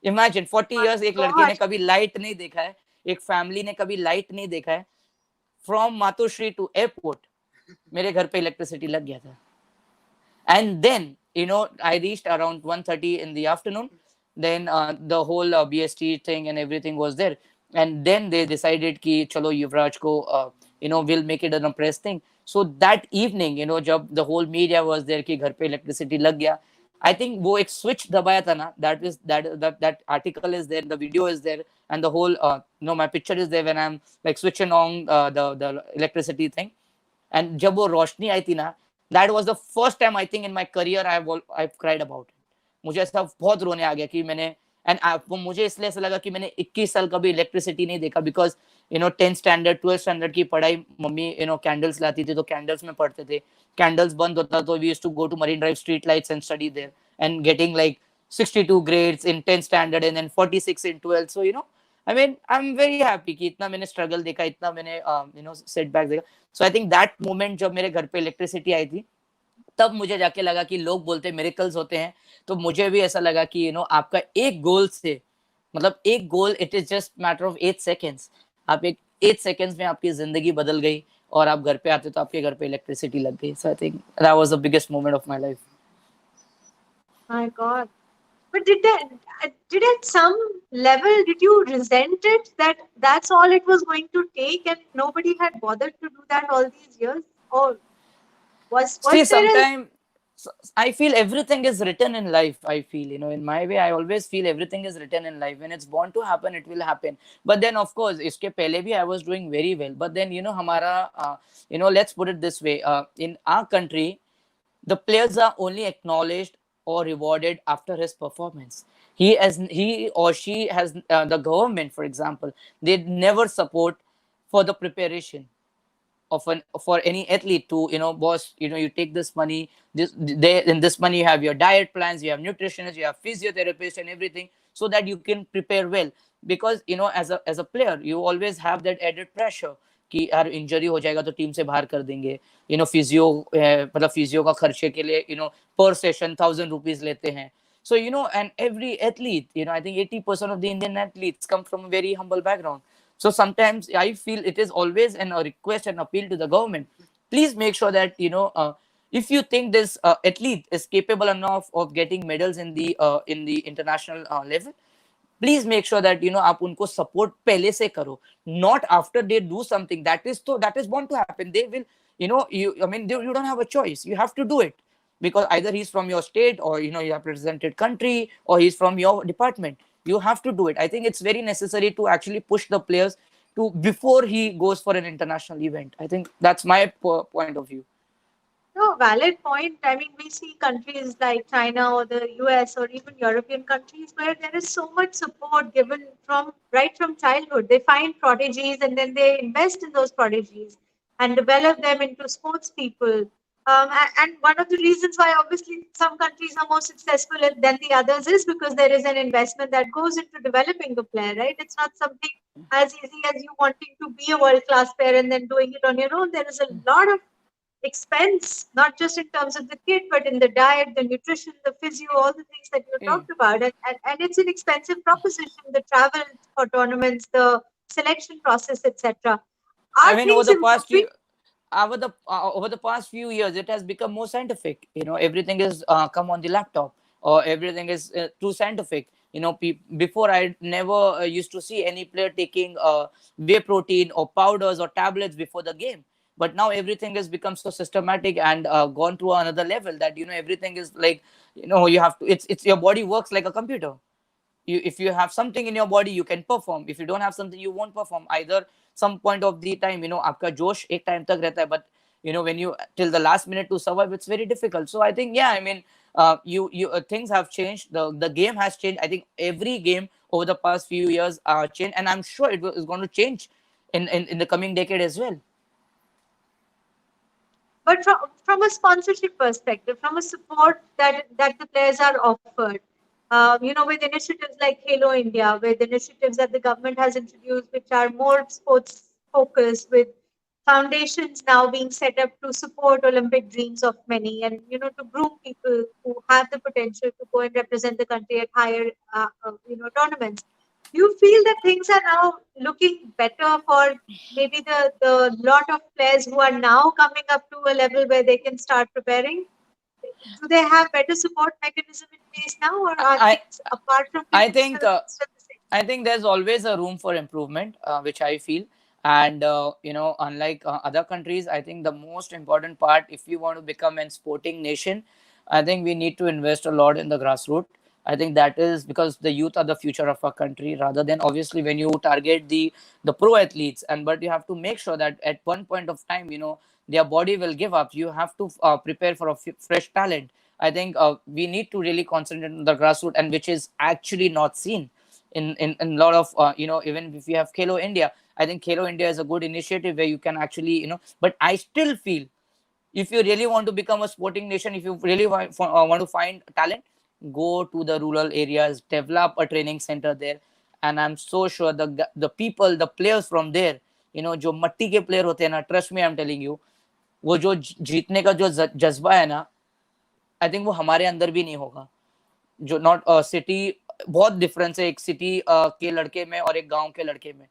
[SPEAKER 2] Imagine 40
[SPEAKER 1] My
[SPEAKER 2] years एक लड़के
[SPEAKER 1] God.
[SPEAKER 2] ने कभी लाइट नहीं देखा है, एक फैमिली ने कभी लाइट नहीं देखा है. From Matushri to airport, मेरे घर पे electricity लग गया था. And then I reached around 1:30 in the afternoon. Then the whole BST thing and everything was there. And then they decided ki chalo Yuvraj ko we'll make it an press thing. So that evening, jab the whole media was there ki ghar pe electricity lag gaya, I think wo ek switch dabaya tha na, that article is there, the video is there, and the whole my picture is there when I'm like switching on the electricity thing. And जब वो रोशनी आई थी ना, that was the first time I think in my career I've cried about it. मुझे ऐसा बहुत रोने आ गया कि मैंने, एंड वो मुझे इसलिए ऐसा लगा कि मैंने 21 साल कभी इलेक्ट्रिसिटी नहीं देखा. Because 10th standard 12th standard की पढ़ाई मम्मी कैंडल्स लाती थी, तो कैंडल्स में पढ़ते थे. कैंडल्स बंद होता तो we used to go to Marine Drive street lights and study there, and getting like 62 grades in 10th standard and then 46 in 12th. So I mean, I'm very happy कि इतना मैंने स्ट्रगल देखा, इतना मैंने सेटबैक देखा. सो आई थिंक दैट मोमेंट जब मेरे घर पे इलेक्ट्रिसिटी आई थी, तब मुझे जाके लगा कि लोग बोलते हैं मिरेकल्स होते हैं, तो मुझे भी ऐसा लगा कि आपका एक गोल से, मतलब एक goal, it is just matter of 8 seconds. आप एक 8 seconds में आपकी जिंदगी बदल गई, और आप घर पे आते तो आपके घर पे इलेक्ट्रिसिटी लग गई. So I think that was the biggest moment of my life.
[SPEAKER 1] My God. But did at some level did you resent it that that's all it was going to take and nobody had bothered to do that all these years? Or was
[SPEAKER 2] See,
[SPEAKER 1] there a
[SPEAKER 2] sometimes I feel everything is written in life. I feel, in my way, I always feel everything is written in life. When it's born to happen, it will happen. But then, of course, iske pehle bhi I was doing very well. But then, hamara, let's put it this way. In our country, the players are only acknowledged or rewarded after his performance. He or she has the government, for example, they never support for the preparation of an for any athlete to boss, you take this money, this they in this money you have your diet plans, you have nutritionists, you have physiotherapists and everything, so that you can prepare well. Because as a player you always have that added pressure कि यार injury हो जाएगा तो team से बाहर कर देंगे, physio मतलब फिजियो का खर्चे के लिए पर सेशन 1,000 रुपीज लेते हैं. So and every athlete, I think 80% of the Indian athletes come from a very humble background. So sometimes I feel it is always a request and appeal to the government. Please make sure that if you think this athlete is capable enough of getting medals in the international level, please make sure that आप उनको support पहले से करो, not after they do something that is bound to happen. They will, I mean, you don't have a choice. You have to do it because either he's from your state or you have represented country or he's from your department. You have to do it. I think it's very necessary to actually push the players to before he goes for an international event. I think that's my point of view.
[SPEAKER 1] no valid point? I mean, we see countries like China or the US or even European countries where there is so much support given from right from childhood. They find prodigies and then they invest in those prodigies and develop them into sports people. And one of the reasons why obviously some countries are more successful than the others is because there is an investment that goes into developing the player, right? It's not something as easy as you wanting to be a world class player and then doing it on your own. There is a lot of expense, not just in terms of the kit, but in the diet, the nutrition, the physio, all the things that you
[SPEAKER 2] Yeah.
[SPEAKER 1] talked about. And it's an expensive proposition, the travel for tournaments, the selection process, etc.
[SPEAKER 2] I
[SPEAKER 1] Are
[SPEAKER 2] mean,
[SPEAKER 1] things improving?
[SPEAKER 2] over the past few years it has become more scientific. Everything is come on the laptop, or everything is too scientific. Before I never used to see any player taking whey protein or powders or tablets before the game. But now everything has become so systematic and gone to another level that everything is like, you have to, it's your body works like a computer. If you have something in your body you can perform, if you don't have something you won't perform either. Some point of the time, आपका जोश एक time तक रहता है, but when you till the last minute to survive, it's very difficult. So I think, yeah, I mean, you things have changed, the game has changed. I think every game over the past few years changed, and I'm sure is going to change in the coming decade as well.
[SPEAKER 1] But from a sponsorship perspective, from a support that the players are offered, with initiatives like Halo India, with initiatives that the government has introduced, which are more sports focused, with foundations now being set up to support Olympic dreams of many, and to groom people who have the potential to go and represent the country at higher, tournaments. Do you feel that things are now looking better for maybe the lot of players who are now coming up to a level where they can start preparing? Do they have better support mechanism in place now, or are
[SPEAKER 2] I
[SPEAKER 1] things apart from
[SPEAKER 2] I
[SPEAKER 1] cricket
[SPEAKER 2] think
[SPEAKER 1] still the same?
[SPEAKER 2] I think there's always a room for improvement, which I feel. And, unlike other countries, I think the most important part, if you want to become a sporting nation, I think we need to invest a lot in the grassroots. I think that is because the youth are the future of our country, rather than obviously when you target the pro athletes. But you have to make sure that at one point of time, their body will give up. You have to prepare for a fresh talent. I think we need to really concentrate on the grassroots, and which is actually not seen in a lot of even if you have Khelo India. I think Khelo India is a good initiative where you can actually but I still feel if you really want to become a sporting nation, if you really want to find talent, go to the rural areas, develop a training center there, and I'm so sure the people, the players from there, जो मट्टी के player होते हैं ना, trust me, I am telling you, वो जो जीतने का जो जज्बा है ना, आई थिंक वो हमारे अंदर भी नहीं होगा. जो नॉट सिटी, बहुत डिफरेंस है एक सिटी के लड़के में और एक गांव के लड़के में,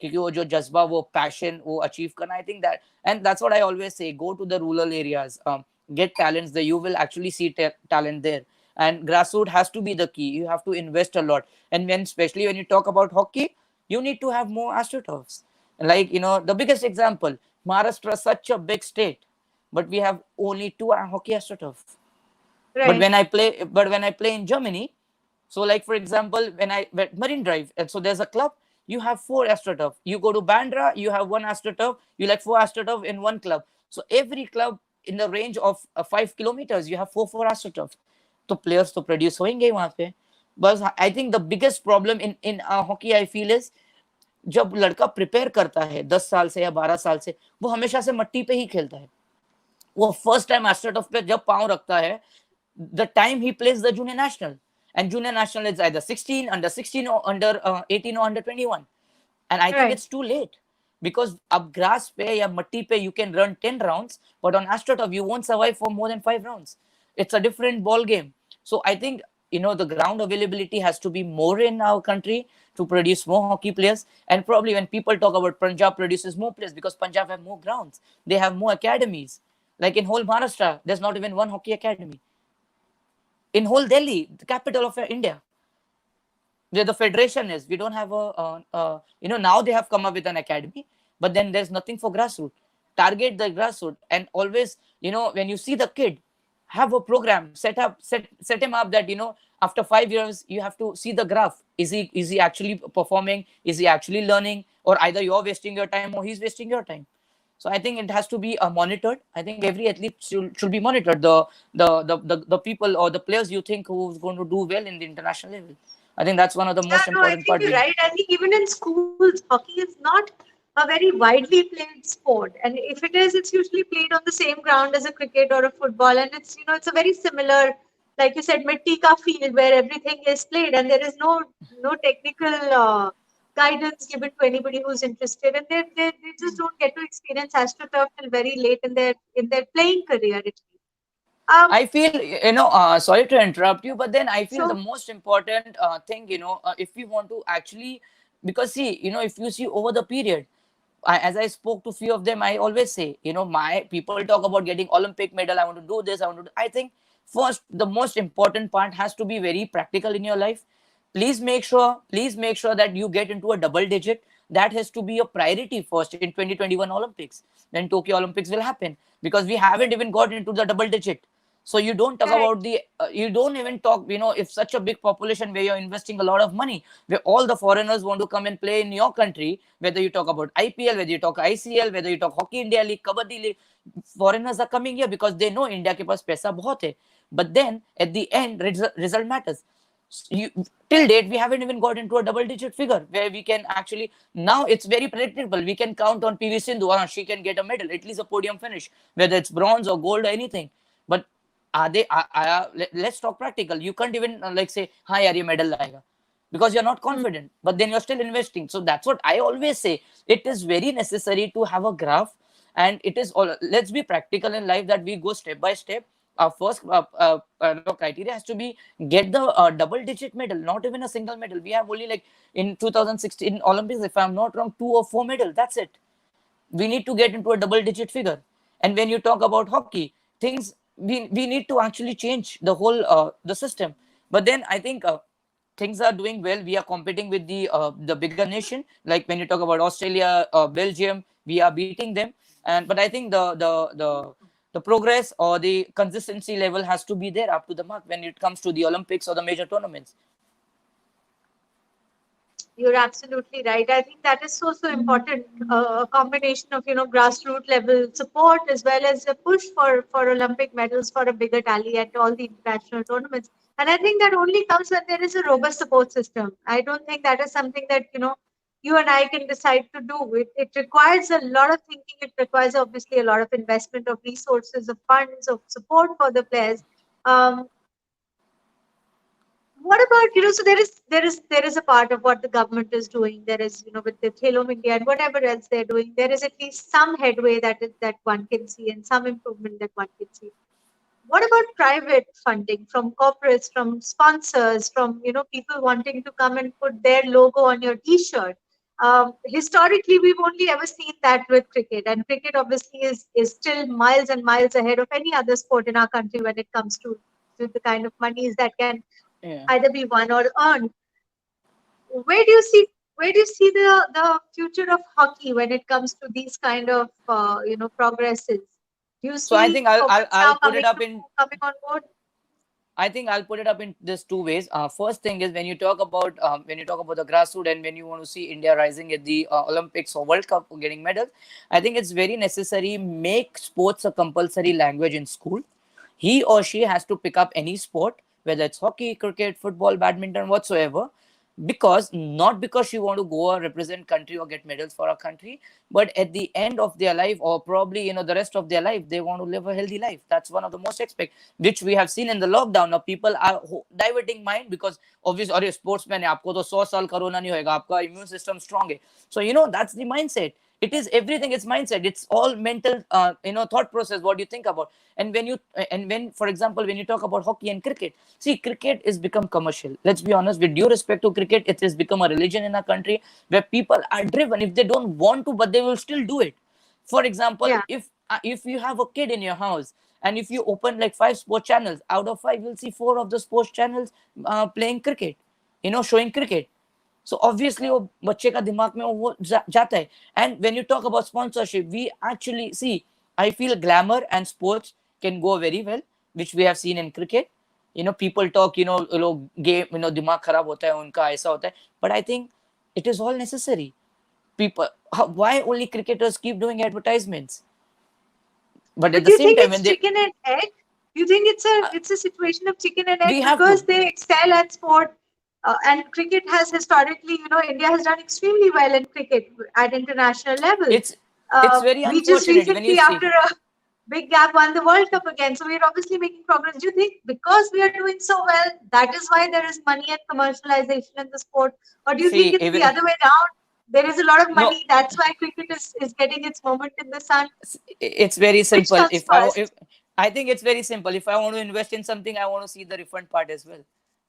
[SPEAKER 2] क्योंकि वो जो जज्बा, वो पैशन, वो अचीव करना, I think that, and that's what I always say, go to the rural areas, get talents there, you will actually see talent there. and grassroots has to be the key. You have to invest a lot. And when, especially when you talk about hockey, you need to have more astroturfs. Like, the biggest example, Maharashtra is such a big state, but we have only two hockey astroturf. But
[SPEAKER 1] Right.
[SPEAKER 2] when I play in Germany, so like for example, when I went Marine Drive, and so there's a club, you have four astroturf. You go to Bandra, you have one astroturf. You like four astroturf in one club. So every club in the range of 5 kilometers, you have four astroturf. तो players तो produce होंगे वहां पे. बस I think the biggest problem in hockey I feel is, जब लड़का prepare करता है 10 साल से या 12 साल से, वो हमेशा से मट्टी पे ही खेलता है. वो फर्स्ट टाइम एस्ट्रोटर्फ पे जब पांव रखता है, the time he plays the junior national, and junior national is either 16, under 16, or under 18, or under 21. And I think
[SPEAKER 1] Right.
[SPEAKER 2] it's too late, because up grass pe ya matti pe you can run 10 rounds, but on astroturf you won't survive for more than 5 rounds. It's a different ball game. So I think, the ground availability has to be more in our country to produce more hockey players. And probably when people talk about Punjab produces more players, because Punjab have more grounds, they have more academies. Like in whole Maharashtra, there's not even one hockey academy. In whole Delhi, the capital of India, where the federation is, we don't have now they have come up with an academy, but then there's nothing for grassroots. Target the grassroots, and always, when you see the kid, have a program, set him up that, after 5 years, you have to see the graph. Is he actually performing? Is he actually learning? Or either you're wasting your time or he's wasting your time. So I think it has to be monitored. I think every athlete should be monitored. The people or the players you think who's going to do well in the international level. I think that's one of the
[SPEAKER 1] Yeah,
[SPEAKER 2] most
[SPEAKER 1] no, I
[SPEAKER 2] important
[SPEAKER 1] think
[SPEAKER 2] part.
[SPEAKER 1] you're right. I think even in schools, hockey is not a very widely played sport. And if it is, it's usually played on the same ground as a cricket or a football. And it's a very similar, like you said, mitti ka field where everything is played and there is no technical guidance given to anybody who's interested. And they just don't get to experience AstroTurf till very late in their playing career, at least. Um,
[SPEAKER 2] I feel, sorry to interrupt you, but then I feel the
[SPEAKER 1] so
[SPEAKER 2] most important thing, if we want to actually, because see, if you see over the period, as I spoke to few of them, I always say, my people talk about getting Olympic medal. I want to do this. I want to do. I think first, the most important part has to be very practical in your life. Please make sure that you get into a double digit. That has to be a priority first in 2021 Olympics. Then Tokyo Olympics will happen, because we haven't even got into the double digit. So you don't talk
[SPEAKER 1] right.
[SPEAKER 2] about you don't even talk, if such a big population where you're investing a lot of money, where all the foreigners want to come and play in your country, whether you talk about IPL, whether you talk ICL, whether you talk Hockey India League, Kabaddi League, foreigners are coming here because they know India ke paas paisa bahut hai. But then at the end, result matters. You, till date we haven't even got into a double digit figure where we can actually, now it's very predictable. We can count on PV Sindhu, she can get a medal, at least a podium finish, whether it's bronze or gold or anything. But let's talk practical. You can't even like say ha yaar ye medal laega, because you're not
[SPEAKER 1] Hmm.
[SPEAKER 2] confident, but then you're still investing. So that's what I always say. It is very necessary to have a graph, and it is all, let's be practical in life, that we go step by step. Our first criteria has to be get the double digit medal, not even a single medal. We have only like in 2016 Olympics, if I'm not wrong, 2 or 4 medals. That's it. We need to get into a double digit figure. And when you talk about hockey, things, we need to actually change the whole the system. But then I think things are doing well. We are competing with the bigger nation, like when you talk about Australia, Belgium, we are beating them. And but I think the progress or the consistency level has to be there up to the mark when it comes to the Olympics or the major tournaments.
[SPEAKER 1] You're absolutely right. I think that is so important. A combination of grassroots level support as well as a push for Olympic medals for a bigger tally at all the international tournaments. And I think that only comes when there is a robust support system. I don't think that is something that you and I can decide to do. It requires a lot of thinking. It requires obviously a lot of investment of resources, of funds, of support for the players. Um, what about so there is a part of what the government is doing. There is with the Khelo India and whatever else they're doing, there is at least some headway that one can see and some improvement that one can see. What about private funding from corporates, from sponsors, from people wanting to come and put their logo on your T-shirt? Historically, we've only ever seen that with cricket, and cricket obviously is still miles and miles ahead of any other sport in our country when it comes to to the kind of monies that can
[SPEAKER 2] Yeah.
[SPEAKER 1] either be won or earned. Where do you see the future of hockey when it comes to these kind of progresses? Do you
[SPEAKER 2] So I
[SPEAKER 1] see
[SPEAKER 2] think I'll I'll,
[SPEAKER 1] corporates
[SPEAKER 2] I'll
[SPEAKER 1] now
[SPEAKER 2] put it up in
[SPEAKER 1] coming on board?
[SPEAKER 2] I think I'll put it up in this two ways. First thing is when you talk about the grassroots and when you want to see India rising at the Olympics or World Cup or getting medals, I think it's very necessary make sports a compulsory language in school. He or she has to pick up any sport, whether it's hockey, cricket, football, badminton, whatsoever, because not because she want to go or represent country or get medals for our country, but at the end of their life, or probably the rest of their life, they want to live a healthy life. That's one of the most expect, which we have seen in the lockdown. Now people are diverting mind because obviously, अरे sportsman है, आपको तो 100 साल corona नहीं होएगा, आपका immune system strong है. So that's the mindset. It is everything. It's mindset. It's all mental thought process, what you think about. And when for example, when you talk about hockey and cricket, see, cricket is become commercial. Let's be honest, with due respect to cricket, it has become a religion in our country, where people are driven if they don't want to, but they will still do it. For example,
[SPEAKER 1] Yeah.
[SPEAKER 2] if you have a kid in your house, and if you open like 5 sports channels, out of 5 you'll see 4 of the sports channels playing cricket, showing cricket. So obviously वो बच्चे का दिमाग में वो जाता है. And when you talk about sponsorship, we actually see, I feel glamour and sports can go very well, which we have seen in cricket. People talk, लोग game, दिमाग खराब होता है उनका, ऐसा होता है. But I think it is all necessary. People, why only cricketers keep doing advertisements? But at
[SPEAKER 1] But
[SPEAKER 2] the
[SPEAKER 1] do you
[SPEAKER 2] same
[SPEAKER 1] think
[SPEAKER 2] time,
[SPEAKER 1] it's
[SPEAKER 2] when they,
[SPEAKER 1] chicken and egg? Do you think
[SPEAKER 2] uh,
[SPEAKER 1] it's a situation of chicken and egg
[SPEAKER 2] we have
[SPEAKER 1] because
[SPEAKER 2] to.
[SPEAKER 1] they excel at sport, and cricket has historically, India has done extremely well in cricket at international level.
[SPEAKER 2] It's it's very
[SPEAKER 1] We just
[SPEAKER 2] unfortunate when you
[SPEAKER 1] recently,
[SPEAKER 2] see.
[SPEAKER 1] after a big gap, won the World Cup again. So we're obviously making progress. Do you think because we are doing so well, that is why there is money and commercialization in the sport? Or do you think
[SPEAKER 2] See,
[SPEAKER 1] it's the
[SPEAKER 2] even
[SPEAKER 1] other way around? There is a lot of
[SPEAKER 2] no,
[SPEAKER 1] money. That's why cricket is getting its moment in the sun.
[SPEAKER 2] it's very
[SPEAKER 1] Which
[SPEAKER 2] simple.
[SPEAKER 1] comes
[SPEAKER 2] If
[SPEAKER 1] first?
[SPEAKER 2] I think it's very simple. If I want to invest in something, I want to see the refund part as well.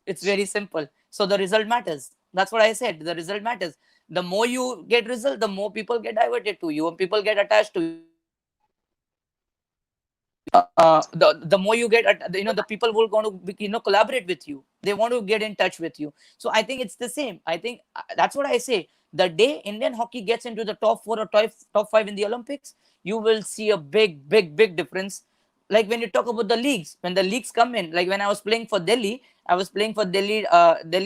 [SPEAKER 2] It's very simple. So the result matters. That's what I said. The result matters. The more you get result, the more people get diverted to you, and people get attached to you. The more you get, the people will want to collaborate with you. They want to get in touch with you. So I think it's the same. I think that's what I say. The day Indian hockey gets into the top 4 or top 5 in the Olympics, you will see a big difference. Like when you talk about the leagues, when the leagues come in, like when I was playing for Delhi, I was playing for Delhi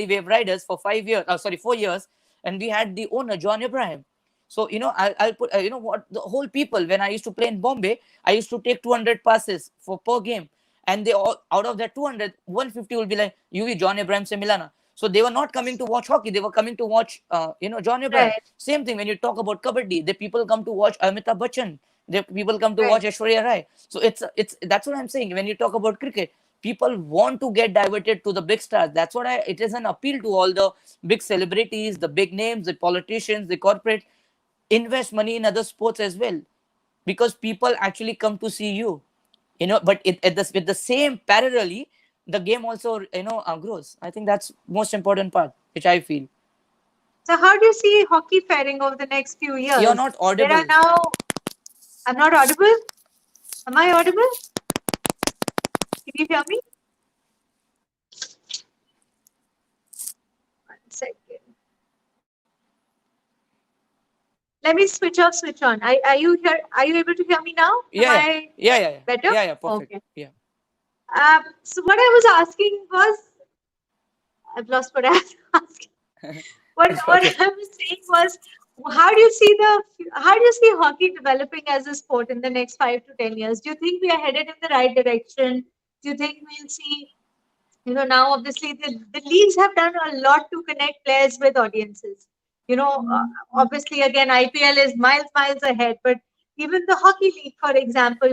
[SPEAKER 2] Wave Riders for 5 years. Sorry, 4 years, and we had the owner John Abraham. So I'll put what the whole people, when I used to play in Bombay, I used to take 200 passes for per game, and they all, out of that 200, 150 will be like UV John Abraham se Milana. So they were not coming to watch hockey; they were coming to watch John Abraham.
[SPEAKER 1] Right,
[SPEAKER 2] Same thing when you talk about kabaddi, the people come to watch Amitabh Bachchan. The people come to watch
[SPEAKER 1] right.
[SPEAKER 2] Aishwarya Rai. So it's that's what I'm saying. When you talk about cricket, people want to get diverted to the big stars. That's what it is an appeal to all the big celebrities, the big names, the politicians, the corporate. Invest money in other sports as well, because people actually come to see you. But with the same parallelly, the game also grows. I think that's most important part, which I feel.
[SPEAKER 1] So how do you see hockey faring over the next few
[SPEAKER 2] You're
[SPEAKER 1] years?
[SPEAKER 2] not
[SPEAKER 1] There are
[SPEAKER 2] audible.
[SPEAKER 1] now. I'm not audible. Am I audible? Can you hear me? One second. Let me switch off, switch on. Are you here? Are you able to hear me now? Am
[SPEAKER 2] Yeah, yeah,
[SPEAKER 1] I
[SPEAKER 2] yeah, yeah, yeah,
[SPEAKER 1] better?
[SPEAKER 2] yeah, yeah, perfect.
[SPEAKER 1] Okay.
[SPEAKER 2] Yeah.
[SPEAKER 1] So what I was asking was, I've lost what I was asking. What
[SPEAKER 2] Okay.
[SPEAKER 1] I was saying was, how do you see hockey developing as a sport in the next 5 to 10 years? Do you think we are headed in the right direction? Do you think we'll see, now obviously the leagues have done a lot to connect players with audiences. Obviously again IPL is miles ahead, but even the hockey league, for example,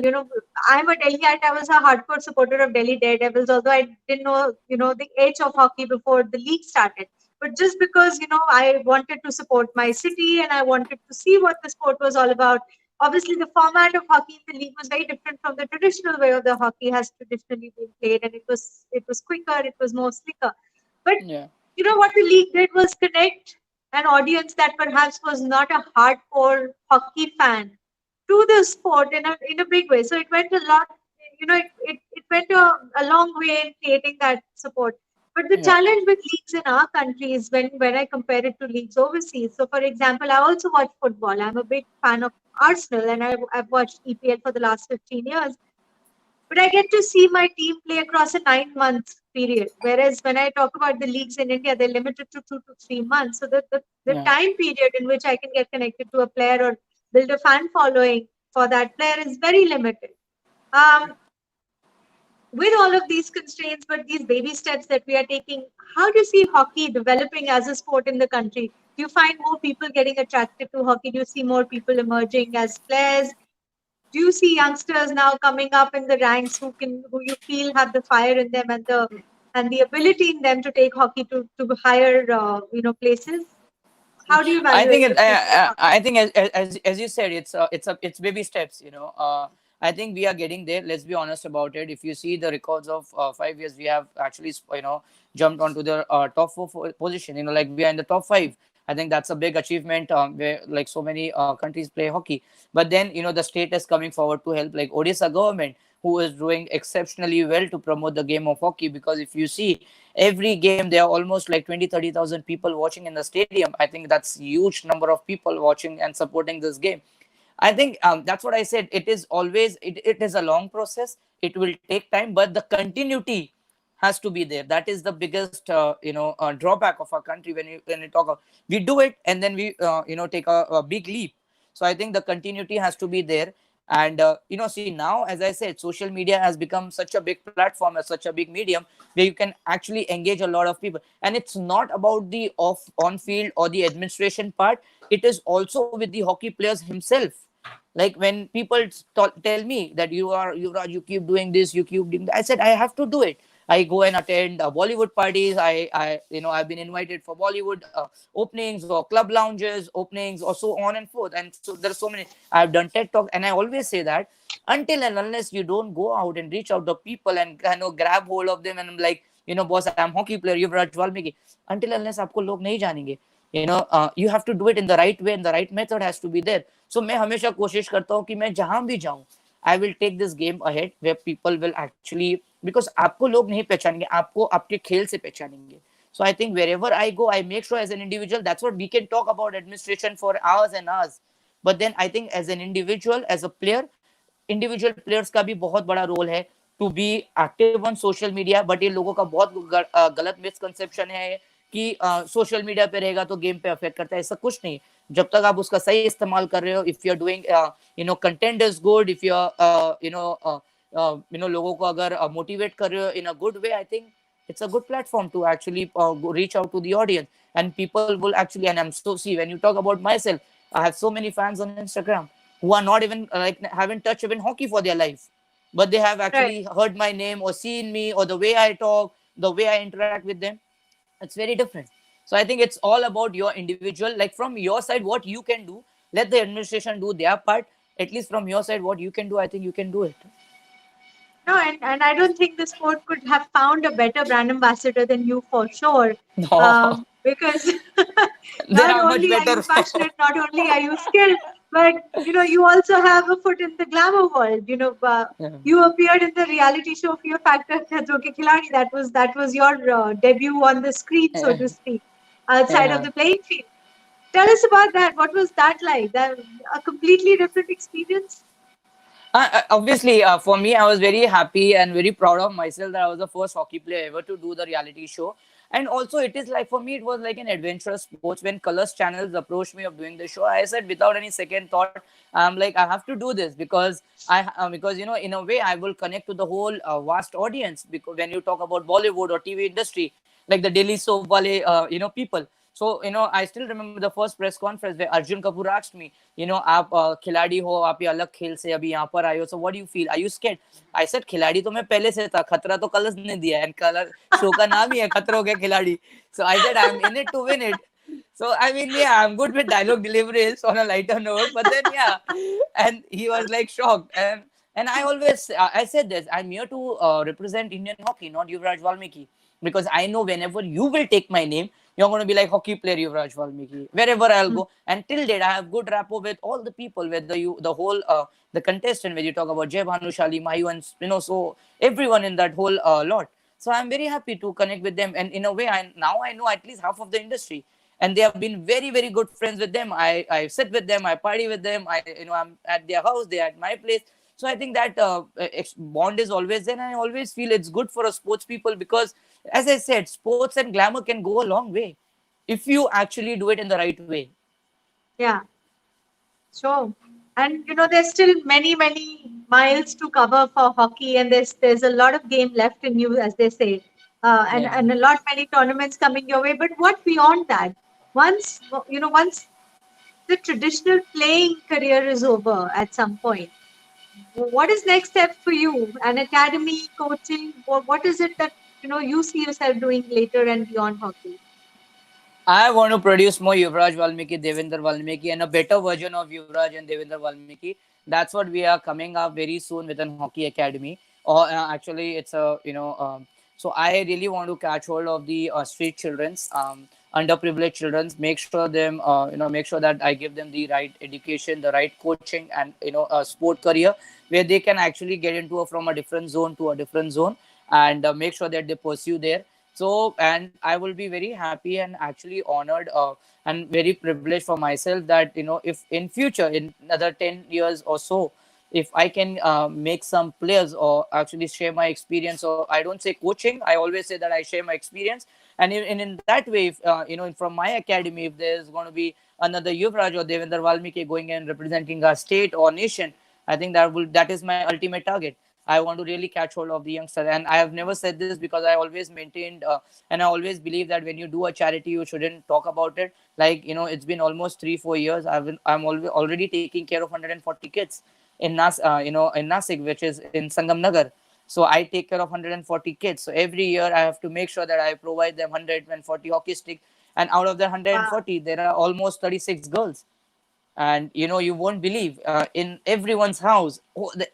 [SPEAKER 1] I'm a Delhiite. I was a hardcore supporter of Delhi Daredevils, although I didn't know, the age of hockey before the league started. But just because, I wanted to support my city and I wanted to see what the sport was all about. Obviously, the format of hockey in the league was very different from the traditional way of the hockey has traditionally been played, and it was quicker, it was more slicker. But
[SPEAKER 2] Yeah.
[SPEAKER 1] what the league did was connect an audience that perhaps was not a hardcore hockey fan to the sport in a big way. So it went a lot. It went a long way in creating that support. But the
[SPEAKER 2] Yeah.
[SPEAKER 1] challenge with leagues in our country is when I compare it to leagues overseas. So, for example, I also watch football. I'm a big fan of Arsenal, and I've watched EPL for the last 15 years. But I get to see my team play across a 9 month period. Whereas when I talk about the leagues in India, they're limited to 2 to 3 months. So the
[SPEAKER 2] Yeah.
[SPEAKER 1] time period in which I can get connected to a player or build a fan following for that player is very limited. Um, with all of these constraints, but these baby steps that we are taking, how do you see hockey developing as a sport in the country? Do you find more people getting attracted to hockey? Do you see more people emerging as players? Do you see youngsters now coming up in the ranks who you feel have the fire in them and the ability in them to take hockey to higher places? How do you
[SPEAKER 2] I
[SPEAKER 1] evaluate
[SPEAKER 2] think
[SPEAKER 1] the
[SPEAKER 2] it,
[SPEAKER 1] future of hockey?
[SPEAKER 2] I think as you said, it's baby steps. I think we are getting there. Let's be honest about it. If you see the records of 5 years, we have actually jumped onto the top four position. Like we are in the top five. I think that's a big achievement. Where like so many countries play hockey, but then the state is coming forward to help, like Odisha government, who is doing exceptionally well to promote the game of hockey. Because if you see every game, there are almost like 20-30,000 people watching in the stadium. I think that's huge number of people watching and supporting this game. I think that's what I said. It is always it is a long process. It will take time, but the continuity has to be there. That is the biggest drawback of our country. When we talk of, we do it and then we take a big leap. So I think the continuity has to be there. And see, now, as I said, social media has become such a big platform, as such a big medium, where you can actually engage a lot of people. And it's not about the off on field or the administration part. It is also with the hockey players himself. Like when people tell me that you keep doing this, you keep doing that, I said I have to do it. I go and attend Bollywood parties. I've been invited for Bollywood openings or club lounges openings or so on and forth. And so there's so many. I've done TED talk, and I always say that until and unless you don't go out and reach out to people and grab hold of them and I'm like, boss, I'm hockey player Yuvraj Walmiki. Until unless आपको लोग नहीं जानेंगे, you have to do it in the right way, and the right method has to be there. So मैं हमेशा कोशिश करता हूँ कि मैं जहां भी जाऊं, I will take this game ahead where people will actually, because आपको लोग नहीं पहचानेंगे, आपको आपके खेल से पहचानेंगे. So I think wherever I go, I make sure as an individual, that's what we can talk about administration for hours and hours. But then I think as an individual, as a player, individual players का भी बहुत बड़ा role है to be active on social media. But ये लोगों का बहुत गलत मिसकंसेप्शन है कि सोशल मीडिया पे रहेगा तो गेम पे अफेक्ट करता है. ऐसा कुछ नहीं. जब तक आप उसका सही इस्तेमाल कर रहे हो, if you are doing content is good, if you are लोगों को अगर मोटिवेट कर रहे हो in a good way, I think it's a good platform to actually reach out to the audience and people will actually. And I'm so, see, when you talk about myself, I have so many fans on Instagram who are not even like haven't touched even hockey for their life, but they have
[SPEAKER 1] Right.
[SPEAKER 2] actually heard my name or seen me or the way I talk, the way I interact with them. It's very different. So I think it's all about your individual, like from your side what you can do. Let the administration do their part. At least from your side what you can do, I think you can do it.
[SPEAKER 1] No, and I don't think the sport could have found a better brand ambassador than you for sure.
[SPEAKER 2] No.
[SPEAKER 1] Because
[SPEAKER 2] There
[SPEAKER 1] not
[SPEAKER 2] are much
[SPEAKER 1] only are
[SPEAKER 2] better.
[SPEAKER 1] you passionate, not only are you skilled, but you also have a foot in the glamour world.
[SPEAKER 2] Yeah.
[SPEAKER 1] You appeared in the reality show Fear Factor Khatron Ke Khiladi. That was your debut on the screen, so
[SPEAKER 2] Yeah.
[SPEAKER 1] to speak, outside of
[SPEAKER 2] Yeah.
[SPEAKER 1] the playing field. Tell us about that. What was that like? That a completely different experience.
[SPEAKER 2] Obviously, for me, I was very happy and very proud of myself that I was the first hockey player ever to do the reality show. And also, it is like, for me, it was like an adventurous sports. When Colors Channels approached me of doing the show, I said without any second thought, I'm like, I have to do this because because in a way, I will connect to the whole vast audience. Because when you talk about Bollywood or TV industry, like the daily soap wale, people. So I still remember the first press conference where Arjun Kapoor asked me, आप खिलाड़ी हो, आप ये अलग खेल से अभी यहाँ पर आए हो, so what do you feel, are you scared? I said खिलाड़ी तो मैं पहले से था, खतरा तो कलर्स ने दिया, and कलर शो का नाम ही है खतरों के खिलाड़ी. So I said I'm in it to win it. So I mean, yeah, I'm good with dialogue deliveries on a lighter note, but then yeah, and he was like shocked. And I always I said this, I'm here to represent Indian hockey, not Yuvraj Walmiki. because I know whenever you will take my name, you're going to be like hockey player Yuvraj Walmiki wherever I'll
[SPEAKER 1] Hmm.
[SPEAKER 2] go. And till date, I have good rapport with all the people, whether you the whole the contestant, when you talk about Jay Bhanushali, Mayu, and so everyone in that whole lot. So I'm very happy to connect with them, and in a way, I know at least half of the industry, and they have been very very good friends with them. I sit with them, I party with them, I'm at their house, they're at my place. So I think that bond is always there, and I always feel it's good for a sports people, because as I said, sports and glamour can go a long way if you actually do it in the right way.
[SPEAKER 1] Yeah. So, and there's still many, many miles to cover for hockey, and there's a lot of game left in you, as they say,
[SPEAKER 2] Yeah.
[SPEAKER 1] and a lot many tournaments coming your way. But what beyond that? Once the traditional playing career is over at some point, what is next step for you? An academy, coaching, or what is it that you see yourself doing later and beyond hockey?
[SPEAKER 2] I want to produce more Yuvraj Walmiki, Devendra Walmiki, and a better version of Yuvraj and Devendra Walmiki. That's what we are coming up very soon with an hockey academy. Or actually, it's a so I really want to catch hold of the street childrens, underprivileged childrens. Make sure that I give them the right education, the right coaching, and a sport career where they can actually get into from a different zone to a different zone, and make sure that they pursue there. So, and I will be very happy and actually honored and very privileged for myself that if in future, in another 10 years or so, if I can make some players or actually share my experience, or I don't say coaching, I always say that I share my experience. And in that way, if, from my academy, if there's going to be another Yuvraj or Devendra Valmiki going and representing our state or nation, I think that is my ultimate target. I want to really catch hold of the youngster. And I have never said this because I always maintained and I always believe that when you do a charity, you shouldn't talk about it. Like, it's been almost 3-4 years. I'm already taking care of 140 kids in in Nasik, which is in Sangam Nagar. So I take care of 140 kids. So every year I have to make sure that I provide them 140 hockey stick. And out of the
[SPEAKER 1] Wow,
[SPEAKER 2] 140, there are almost 36 girls. And you won't believe, in everyone's house,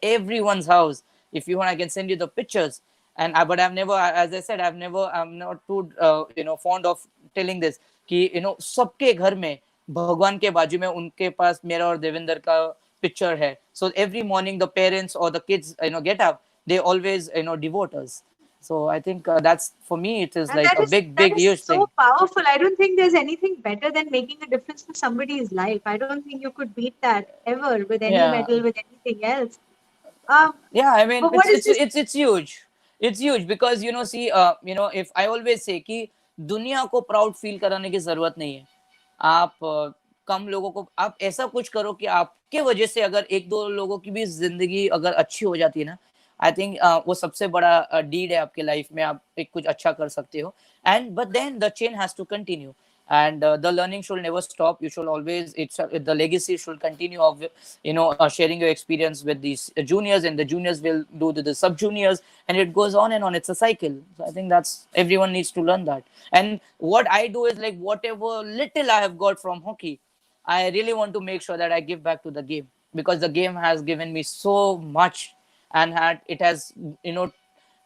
[SPEAKER 2] everyone's house, if you want, I can send you the pictures. But I've never, as I said, I'm not too fond of telling this, कि सबके घर में भगवान के बाजू में उनके पास मेरा और देवेंद्र का picture है. So every morning the parents or the kids get up, they always devote us. So I think that's, for me, it is
[SPEAKER 1] and
[SPEAKER 2] like
[SPEAKER 1] that
[SPEAKER 2] a
[SPEAKER 1] is
[SPEAKER 2] big
[SPEAKER 1] that
[SPEAKER 2] big
[SPEAKER 1] is
[SPEAKER 2] huge
[SPEAKER 1] so
[SPEAKER 2] thing.
[SPEAKER 1] powerful. I don't think there's anything better than making a difference to somebody's life. I don't think you could beat that ever with any
[SPEAKER 2] Yeah.
[SPEAKER 1] medal, with anything else. Um,
[SPEAKER 2] Yeah, I mean,
[SPEAKER 1] but
[SPEAKER 2] it's
[SPEAKER 1] what is
[SPEAKER 2] it's
[SPEAKER 1] this?
[SPEAKER 2] it's it's huge. It's huge because see, if I always say कि दुनिया को proud feel कराने की जरूरत नहीं है. आप कम लोगों को आप ऐसा कुछ करो कि आपके वजह से अगर एक दो लोगों की भी जिंदगी अगर अच्छी हो जाती है ना, आई थिंक वो सबसे बड़ा डीड है आपके लाइफ में. आप एक कुछ अच्छा कर सकते हो. And but then the chain has to continue, and the learning should never stop. You should always, the legacy should continue of sharing your experience with these juniors, and the juniors will do the sub juniors, and it goes on and on. It's a cycle. So I think that's, everyone needs to learn that. And what I do is, like, whatever little I have got from hockey, I really want to make sure that I give back to the game, because the game has given me so much, and it has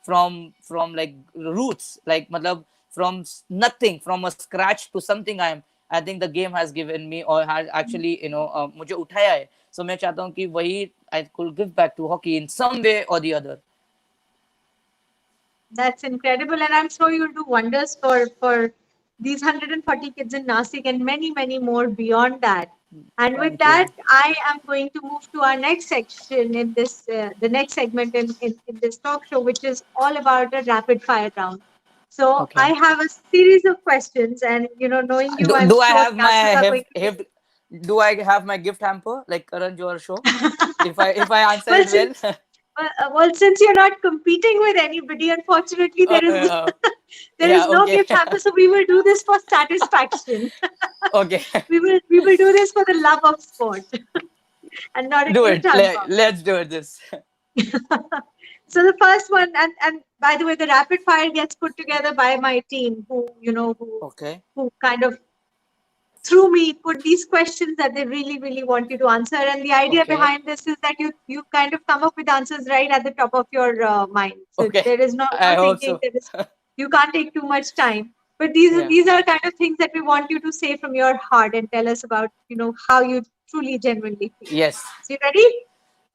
[SPEAKER 2] from like roots, like matlab, from nothing, from a scratch to something I think the game has given me, or has actually मुझे उठाया है. So मैं चाहता हूँ कि वही I could give back to hockey in some way or the other.
[SPEAKER 1] That's incredible, and I'm sure you'll do wonders for these 140 kids in Nasik and many, many more beyond that. And with
[SPEAKER 2] Thank
[SPEAKER 1] that,
[SPEAKER 2] you.
[SPEAKER 1] I am going to move to our next section in this, the next segment in this talk show, which is all about a rapid fire round. So I
[SPEAKER 2] Okay.
[SPEAKER 1] have a series of questions, and knowing you, I'm
[SPEAKER 2] Do I
[SPEAKER 1] sure
[SPEAKER 2] have
[SPEAKER 1] the
[SPEAKER 2] my
[SPEAKER 1] answers are going to be.
[SPEAKER 2] do I have my gift hamper like Karan Johar show? If I answer
[SPEAKER 1] Well,
[SPEAKER 2] it
[SPEAKER 1] since
[SPEAKER 2] well.
[SPEAKER 1] since you're not competing with anybody, unfortunately, there is
[SPEAKER 2] uh,
[SPEAKER 1] there is
[SPEAKER 2] yeah,
[SPEAKER 1] no
[SPEAKER 2] okay.
[SPEAKER 1] gift hamper. So we will do this for satisfaction.
[SPEAKER 2] Okay.
[SPEAKER 1] We will do this for the love of sport and not a
[SPEAKER 2] Do
[SPEAKER 1] gift
[SPEAKER 2] it.
[SPEAKER 1] hamper.
[SPEAKER 2] Let's do it this.
[SPEAKER 1] So the first one, and by the way, the rapid fire gets put together by my team, who
[SPEAKER 2] Okay.
[SPEAKER 1] who kind of through me put these questions that they really really want you to answer. And the idea
[SPEAKER 2] Okay.
[SPEAKER 1] behind this is that you kind of come up with answers right at the top of your mind. So
[SPEAKER 2] Okay.
[SPEAKER 1] there is no
[SPEAKER 2] I hope
[SPEAKER 1] thinking.
[SPEAKER 2] so.
[SPEAKER 1] There is you can't take too much time. But these are kind of things that we want you to say from your heart and tell us about, how you truly genuinely feel.
[SPEAKER 2] Yes.
[SPEAKER 1] So you ready?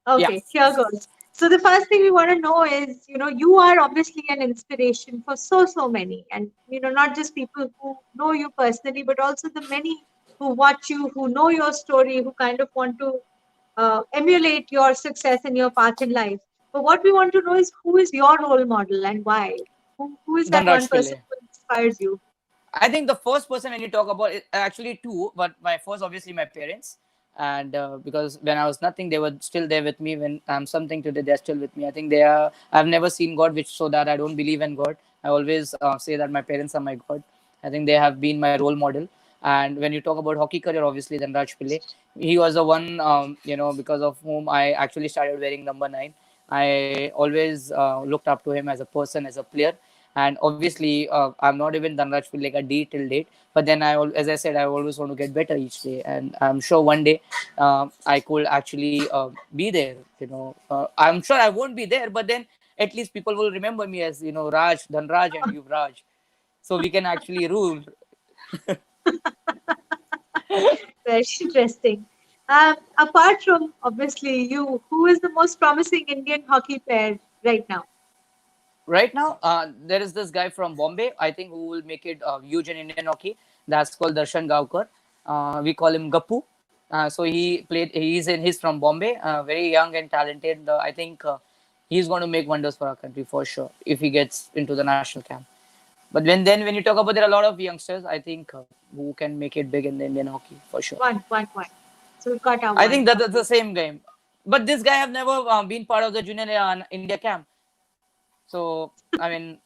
[SPEAKER 2] Yeah.
[SPEAKER 1] Okay, here goes. So the first thing we want to know is, you are obviously an inspiration for so many, and not just people who know you personally, but also the many who watch you, who know your story, who kind of want to emulate your success and your path in life. But what we want to know is, who is your role model and why? Who is that one
[SPEAKER 2] Dhanraj
[SPEAKER 1] person
[SPEAKER 2] Pillai.
[SPEAKER 1] who inspires you?
[SPEAKER 2] I think the first person when you talk about it, actually two, but my first obviously my parents, and because when I was nothing, they were still there with me. When I'm something today, they're still with me. I think they are. I've never seen God, which so that I don't believe in God. I always say that my parents are my God. I think they have been my role model. And when you talk about hockey career, obviously then Raj Pillai, he was the one because of whom I actually started wearing number 9. I always looked up to him as a person, as a player, and obviously I'm not even done Raj like a D till date, but then as I said, I always want to get better each day, and I'm sure one day I could actually be there. I'm sure I won't be there, but then at least people will remember me as Raj, Dhanraj, and Yuvraj, so we can actually rule.
[SPEAKER 1] Very interesting. Apart from obviously you, who is the most promising Indian hockey player right now?
[SPEAKER 2] Right now, there is this guy from Bombay, I think, who will make it huge in Indian hockey. That's called Darshan Gavkar. We call him Gappu. So he's from Bombay, very young and talented. I think he's going to make wonders for our country for sure if he gets into the national camp. But when you talk about, there are a lot of youngsters, I think, who can make it big in the Indian hockey for sure.
[SPEAKER 1] One. So we got our
[SPEAKER 2] I
[SPEAKER 1] one.
[SPEAKER 2] think that that's
[SPEAKER 1] Okay.
[SPEAKER 2] the same game. But this guy have never been part of the junior India camp. So I mean,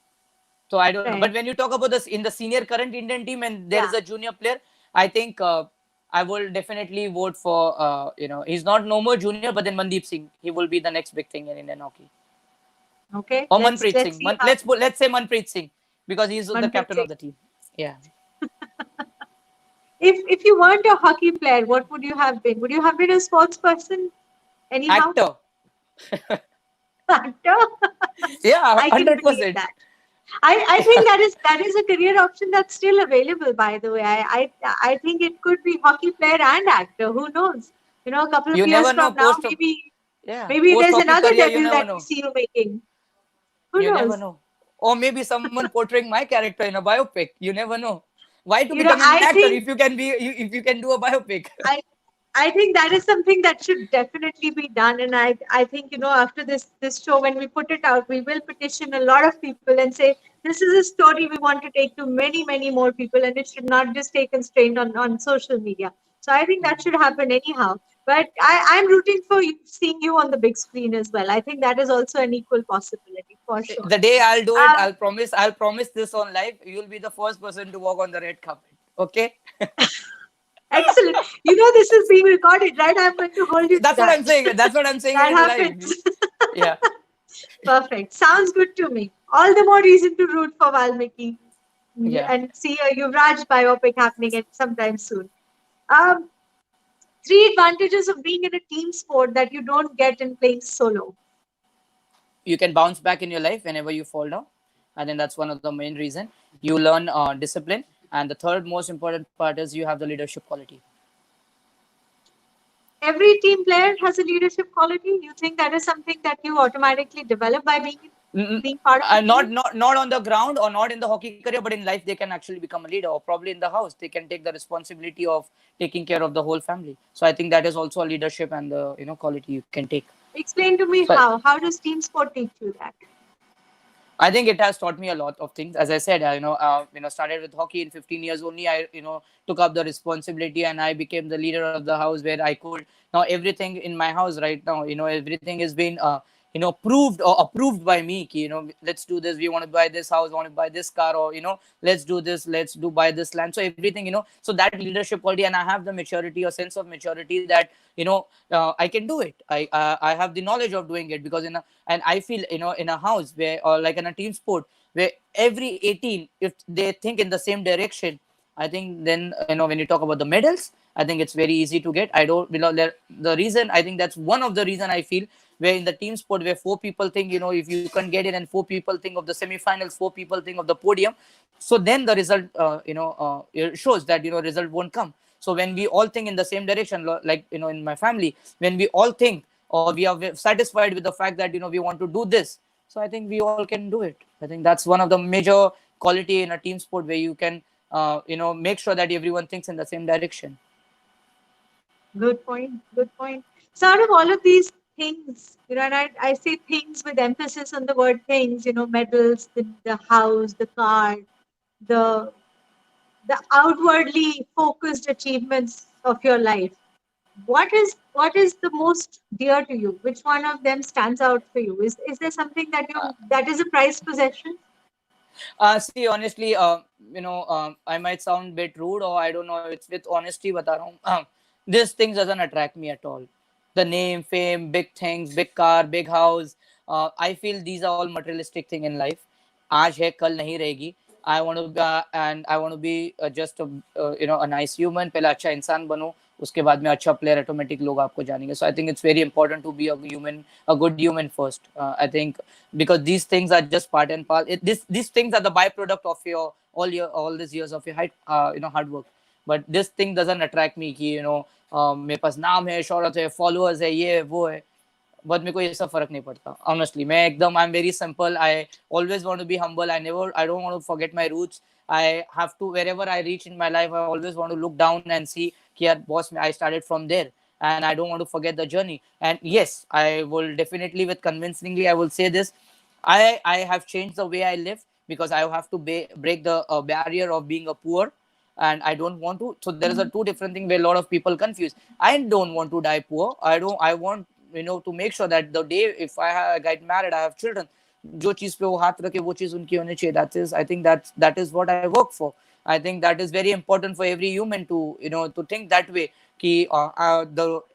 [SPEAKER 2] so I don't know.
[SPEAKER 1] Right.
[SPEAKER 2] But when you talk about this in the senior current Indian team and there
[SPEAKER 1] Yeah.
[SPEAKER 2] is a junior player, I think I will definitely vote for he's not no more junior, but then Mandeep Singh. He will be the next big thing in Indian hockey.
[SPEAKER 1] Okay.
[SPEAKER 2] Or
[SPEAKER 1] Let's
[SPEAKER 2] Manpreet
[SPEAKER 1] let's
[SPEAKER 2] Singh.
[SPEAKER 1] see how
[SPEAKER 2] Let's say Manpreet Singh because he's the
[SPEAKER 1] Manpreet
[SPEAKER 2] captain
[SPEAKER 1] Singh.
[SPEAKER 2] of the team. Yeah.
[SPEAKER 1] If you weren't a hockey player, what would you have been? Would you have been a sports person anyhow?
[SPEAKER 2] Actor.
[SPEAKER 1] Actor?
[SPEAKER 2] Yeah,
[SPEAKER 1] I can believe
[SPEAKER 2] 100%.
[SPEAKER 1] that. I think that is a career option that's still available, by the way. I think it could be hockey player and actor. Who knows? A couple of
[SPEAKER 2] You
[SPEAKER 1] years
[SPEAKER 2] never
[SPEAKER 1] from
[SPEAKER 2] know.
[SPEAKER 1] now, maybe
[SPEAKER 2] Post
[SPEAKER 1] there's
[SPEAKER 2] hockey
[SPEAKER 1] another
[SPEAKER 2] career, you
[SPEAKER 1] debut
[SPEAKER 2] never
[SPEAKER 1] that we
[SPEAKER 2] know.
[SPEAKER 1] see you making. Who
[SPEAKER 2] You never
[SPEAKER 1] knows?
[SPEAKER 2] know. Or maybe someone portraying my character in a biopic. You never know. Why to become an actor
[SPEAKER 1] I
[SPEAKER 2] if you can do a biopic?
[SPEAKER 1] I I think that is something that should definitely be done. And I think, after this show, when we put it out, we will petition a lot of people and say, this is a story we want to take to many more people, and it should not just stay constrained on social media. So I think that should happen anyhow. But I'm rooting for seeing you on the big screen as well. I think that is also an equal possibility for sure.
[SPEAKER 2] The day I'll do it,
[SPEAKER 1] Um,
[SPEAKER 2] I'll promise this on live. You'll be the first person to walk on the red carpet. Okay?
[SPEAKER 1] Excellent. This is being recorded, right? I'm going to hold you to
[SPEAKER 2] That's what
[SPEAKER 1] that.
[SPEAKER 2] I'm saying. That's what I'm saying
[SPEAKER 1] That
[SPEAKER 2] in live.
[SPEAKER 1] happens.
[SPEAKER 2] Yeah.
[SPEAKER 1] Perfect. Sounds good to me. All the more reason to root for Walmiki
[SPEAKER 2] Yeah.
[SPEAKER 1] and see a Yuvraj biopic happening at sometime soon. Um, Three advantages of being in a team sport that you don't get in playing solo.
[SPEAKER 2] You can bounce back in your life whenever you fall down. I think that's one of the main reason. You learn discipline. And the third most important part is you have the leadership quality.
[SPEAKER 1] Every team player has a leadership quality. You think that is something that you automatically develop by being part of a team?
[SPEAKER 2] Not on the ground or not in the hockey career, but in life they can actually become a leader, or probably in the house they can take the responsibility of taking care of the whole family. So I think that is also a leadership and the quality you can take.
[SPEAKER 1] Explain to me
[SPEAKER 2] So
[SPEAKER 1] how. How does team sport teach you that?
[SPEAKER 2] I think it has taught me a lot of things. As I said, started with hockey in 15 years only. I took up the responsibility and I became the leader of the house where I could now everything in my house right now. Everything has been proved or approved by me. Let's do this. We want to buy this house. Want to buy this car, or let's do this. Let's do buy this land. So everything, so that leadership quality, and I have the maturity or sense of maturity that I can do it. I have the knowledge of doing it because and I feel in a house where, or like in a team sport where every 18, if they think in the same direction, I think then when you talk about the medals, I think it's very easy to get. I don't the reason, I think that's one of the reason I feel where in the team sport where four people think, if you can get in, and four people think of the semifinals, four people think of the podium, so then the result it shows that result won't come. So when we all think in the same direction, like in my family, when we all think, or we are satisfied with the fact that we want to do this, so I think we all can do it. I think that's one of the major quality in a team sport, where you can make sure that everyone thinks in the same direction.
[SPEAKER 1] Good point. Good point. So out of all of these things, and I say things with emphasis on the word things, medals, the house, the car, the the outwardly focused achievements of your life. What is the most dear to you? Which one of them stands out for you? Is there something that is a prized possession?
[SPEAKER 2] See, honestly, I might sound a bit rude, or I don't know. It's with honesty, bata raha hu. This thing doesn't attract me at all. The name, fame, big things, big car, big house. I feel these are all materialistic thing in life. आज है कल नहीं रहेगी. I want to and I want to be just a nice human. पहले अच्छा इंसान बनो, उसके बाद में अच्छा player, automatic लोग आपको जानेंगे. So I think it's very important to be a human, a good human first. I think because these things are just part and part. These things are the byproduct of your all these years of your hard work. But this thing doesn't attract me कि मेरे पास नाम है, शोहरत है, followers है, ये है, वो है. बट मेरे को ये सब फर्क नहीं पड़ता. ऑनेस्टली मैं एकदम I am very simple. I always want to be humble. I don't want to forget my roots. I have to, wherever I reach in my life, I always want to look down and see कि यार boss, I started from there, and I don't want to forget the journey. And yes, I will definitely, with convincingly, I will say this. I have changed the way I live, because I have to break the barrier of being a poor, and I don't want to. So there is a two different thing where a lot of people confuse. I don't want to die poor. I want to make sure that the day if I get married, I have children, जो चीज पे वो हाथ रखे वो चीज उनकी होनी चाहिए. That is what I work for. I think that is very important for every human to to think that way. कि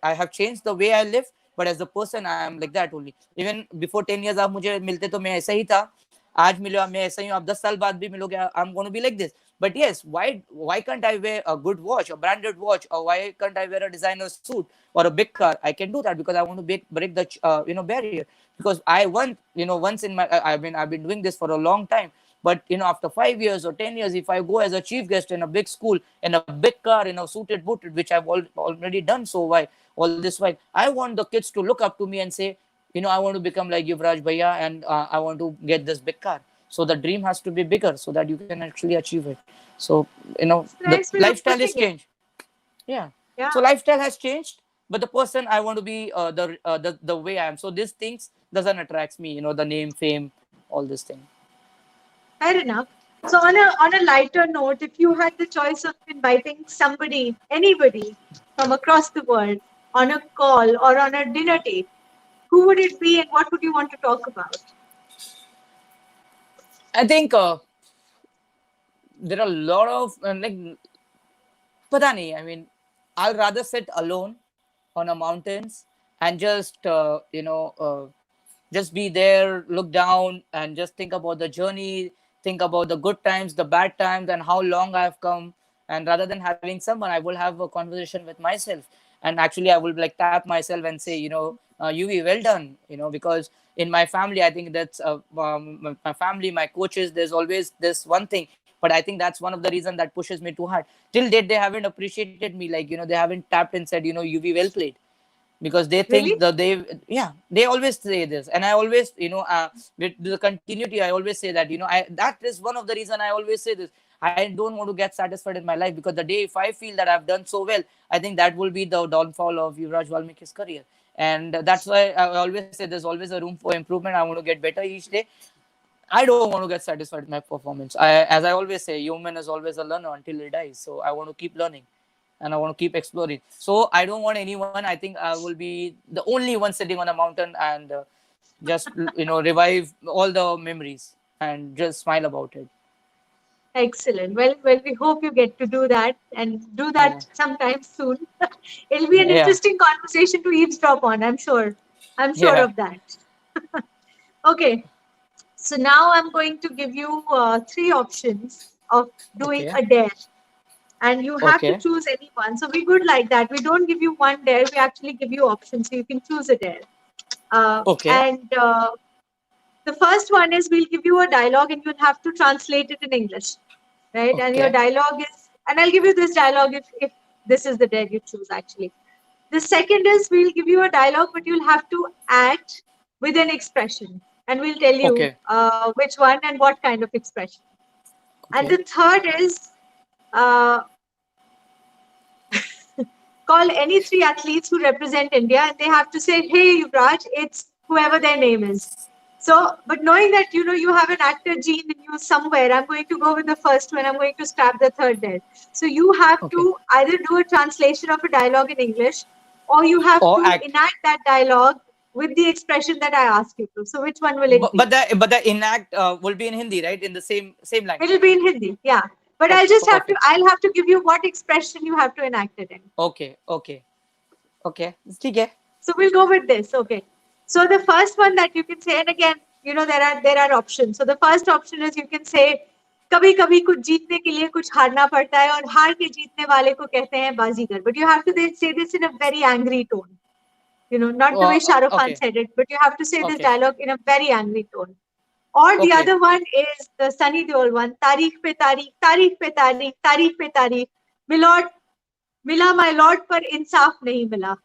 [SPEAKER 2] I have changed the way I live, but as a person I am like that only. Even before 10 years आप मुझे मिलते तो मैं ऐसा ही था. आज मिलो मैं ऐसा ही हूँ. आप 10 साल बाद भी मिलोगे, I'm going to be like this. But yes, why can't I wear a good watch, a branded watch, or why can't I wear a designer suit or a big car? I can do that because I want to break the barrier. Because I want once in my I've been doing this for a long time. But after 5 years or 10 years, if I go as a chief guest in a big school in a big car, suited booted, which I've already done so why all this while, I want the kids to look up to me and say, I want to become like Yuvraj Bhaiya, and I want to get this big car. So the dream has to be bigger so that you can actually achieve it. So
[SPEAKER 1] It's a
[SPEAKER 2] the
[SPEAKER 1] nice way of
[SPEAKER 2] lifestyle is
[SPEAKER 1] putting it.
[SPEAKER 2] changed. Yeah.
[SPEAKER 1] Yeah.
[SPEAKER 2] So lifestyle has changed, but the person I want to be, the way I am. So these things doesn't attract me. The name, fame, all this thing.
[SPEAKER 1] Fair enough. So on a lighter note, if you had the choice of inviting somebody, anybody from across the world on a call or on a dinner date, who would it be and what would you want to talk about?
[SPEAKER 2] I think there are a lot of like, pata nahi. I mean, I'll rather sit alone on a mountains and just just be there, look down, and just think about the journey, think about the good times, the bad times, and how long I've come. And rather than having someone, I will have a conversation with myself. And actually, I will like tap myself and say, Yuvi, well done. Because in my family, I think that's my family, my coaches. There's always this one thing, but I think that's one of the reasons that pushes me too hard. Till date, they haven't appreciated me. Like they haven't tapped and said, Yuvi, well played, because they think
[SPEAKER 1] Really?
[SPEAKER 2] that they always say this. And I always with the continuity I always say that that is one of the reason I always say this. I don't want to get satisfied in my life, because the day if I feel that I've done so well, I think that will be the downfall of Yuvraj Walmiki's career. And that's why I always say there's always a room for improvement. I want to get better each day. I don't want to get satisfied with my performance. As I always say, human is always a learner until he dies. So I want to keep learning, and I want to keep exploring. So I don't want anyone. I think I will be the only one sitting on a mountain and just revive all the memories and just smile about it.
[SPEAKER 1] Excellent. Well, we hope you get to do that and do
[SPEAKER 2] Yeah,
[SPEAKER 1] that sometime soon. It'll be an
[SPEAKER 2] yeah,
[SPEAKER 1] interesting conversation to eavesdrop on, I'm sure. I'm sure
[SPEAKER 2] yeah.
[SPEAKER 1] of that. Okay. So now I'm going to give you three options of doing
[SPEAKER 2] Okay,
[SPEAKER 1] a dare, and you have to
[SPEAKER 2] okay,
[SPEAKER 1] choose any one. So we good like that. We don't give you one dare, we actually give you options so you can choose a dare.
[SPEAKER 2] Okay.
[SPEAKER 1] And the first one is we'll give you a dialogue and you'll have to translate it in English, right? And your
[SPEAKER 2] Okay.
[SPEAKER 1] dialogue is, and I'll give you this dialogue if this is the dead you choose actually. The second is we'll give you a dialogue, but you'll have to act with an expression, and we'll tell you
[SPEAKER 2] Okay.
[SPEAKER 1] which one and what kind of expression. And
[SPEAKER 2] Okay.
[SPEAKER 1] the third is uh, call any three athletes who represent India, and they have to say, "Hey, Yuvraj," it's whoever their name is. So, but knowing that you have an actor gene in you somewhere, I'm going to go with the first one. I'm going to scrap the third there. So you have
[SPEAKER 2] Okay.
[SPEAKER 1] to either do a translation of a dialogue in English, or you have
[SPEAKER 2] Or
[SPEAKER 1] to
[SPEAKER 2] act.
[SPEAKER 1] enact that dialogue with the expression that I ask you to. So which one will it be?
[SPEAKER 2] But the enact will be in Hindi, right? In the same
[SPEAKER 1] It'll
[SPEAKER 2] language.
[SPEAKER 1] be in Hindi, yeah. But
[SPEAKER 2] Okay. Perfect.
[SPEAKER 1] I'll have to give you what expression you have to enact it in.
[SPEAKER 2] Okay. Okay. Okay. ठीक है.
[SPEAKER 1] So we'll go with this. Okay. So the first one that you can say, and again, there are options. So the first option is you can say, कभी कभी कुछ जीतने के लिए कुछ हारना पड़ता है और हार के जीतने वाले को कहते हैं बाजीगर. But you have to then say this in a very angry tone. Not the way Shah Rukh Khan
[SPEAKER 2] Okay.
[SPEAKER 1] said it, but you have to say this
[SPEAKER 2] Okay.
[SPEAKER 1] dialogue in a very angry tone. Or the
[SPEAKER 2] Okay.
[SPEAKER 1] other one is the Sunny Deol one. तारीख पे तारीख, तारीख पे तारीख, तारीख पे तारीख. Milord मिला my lord पर इंसाफ नहीं मिला.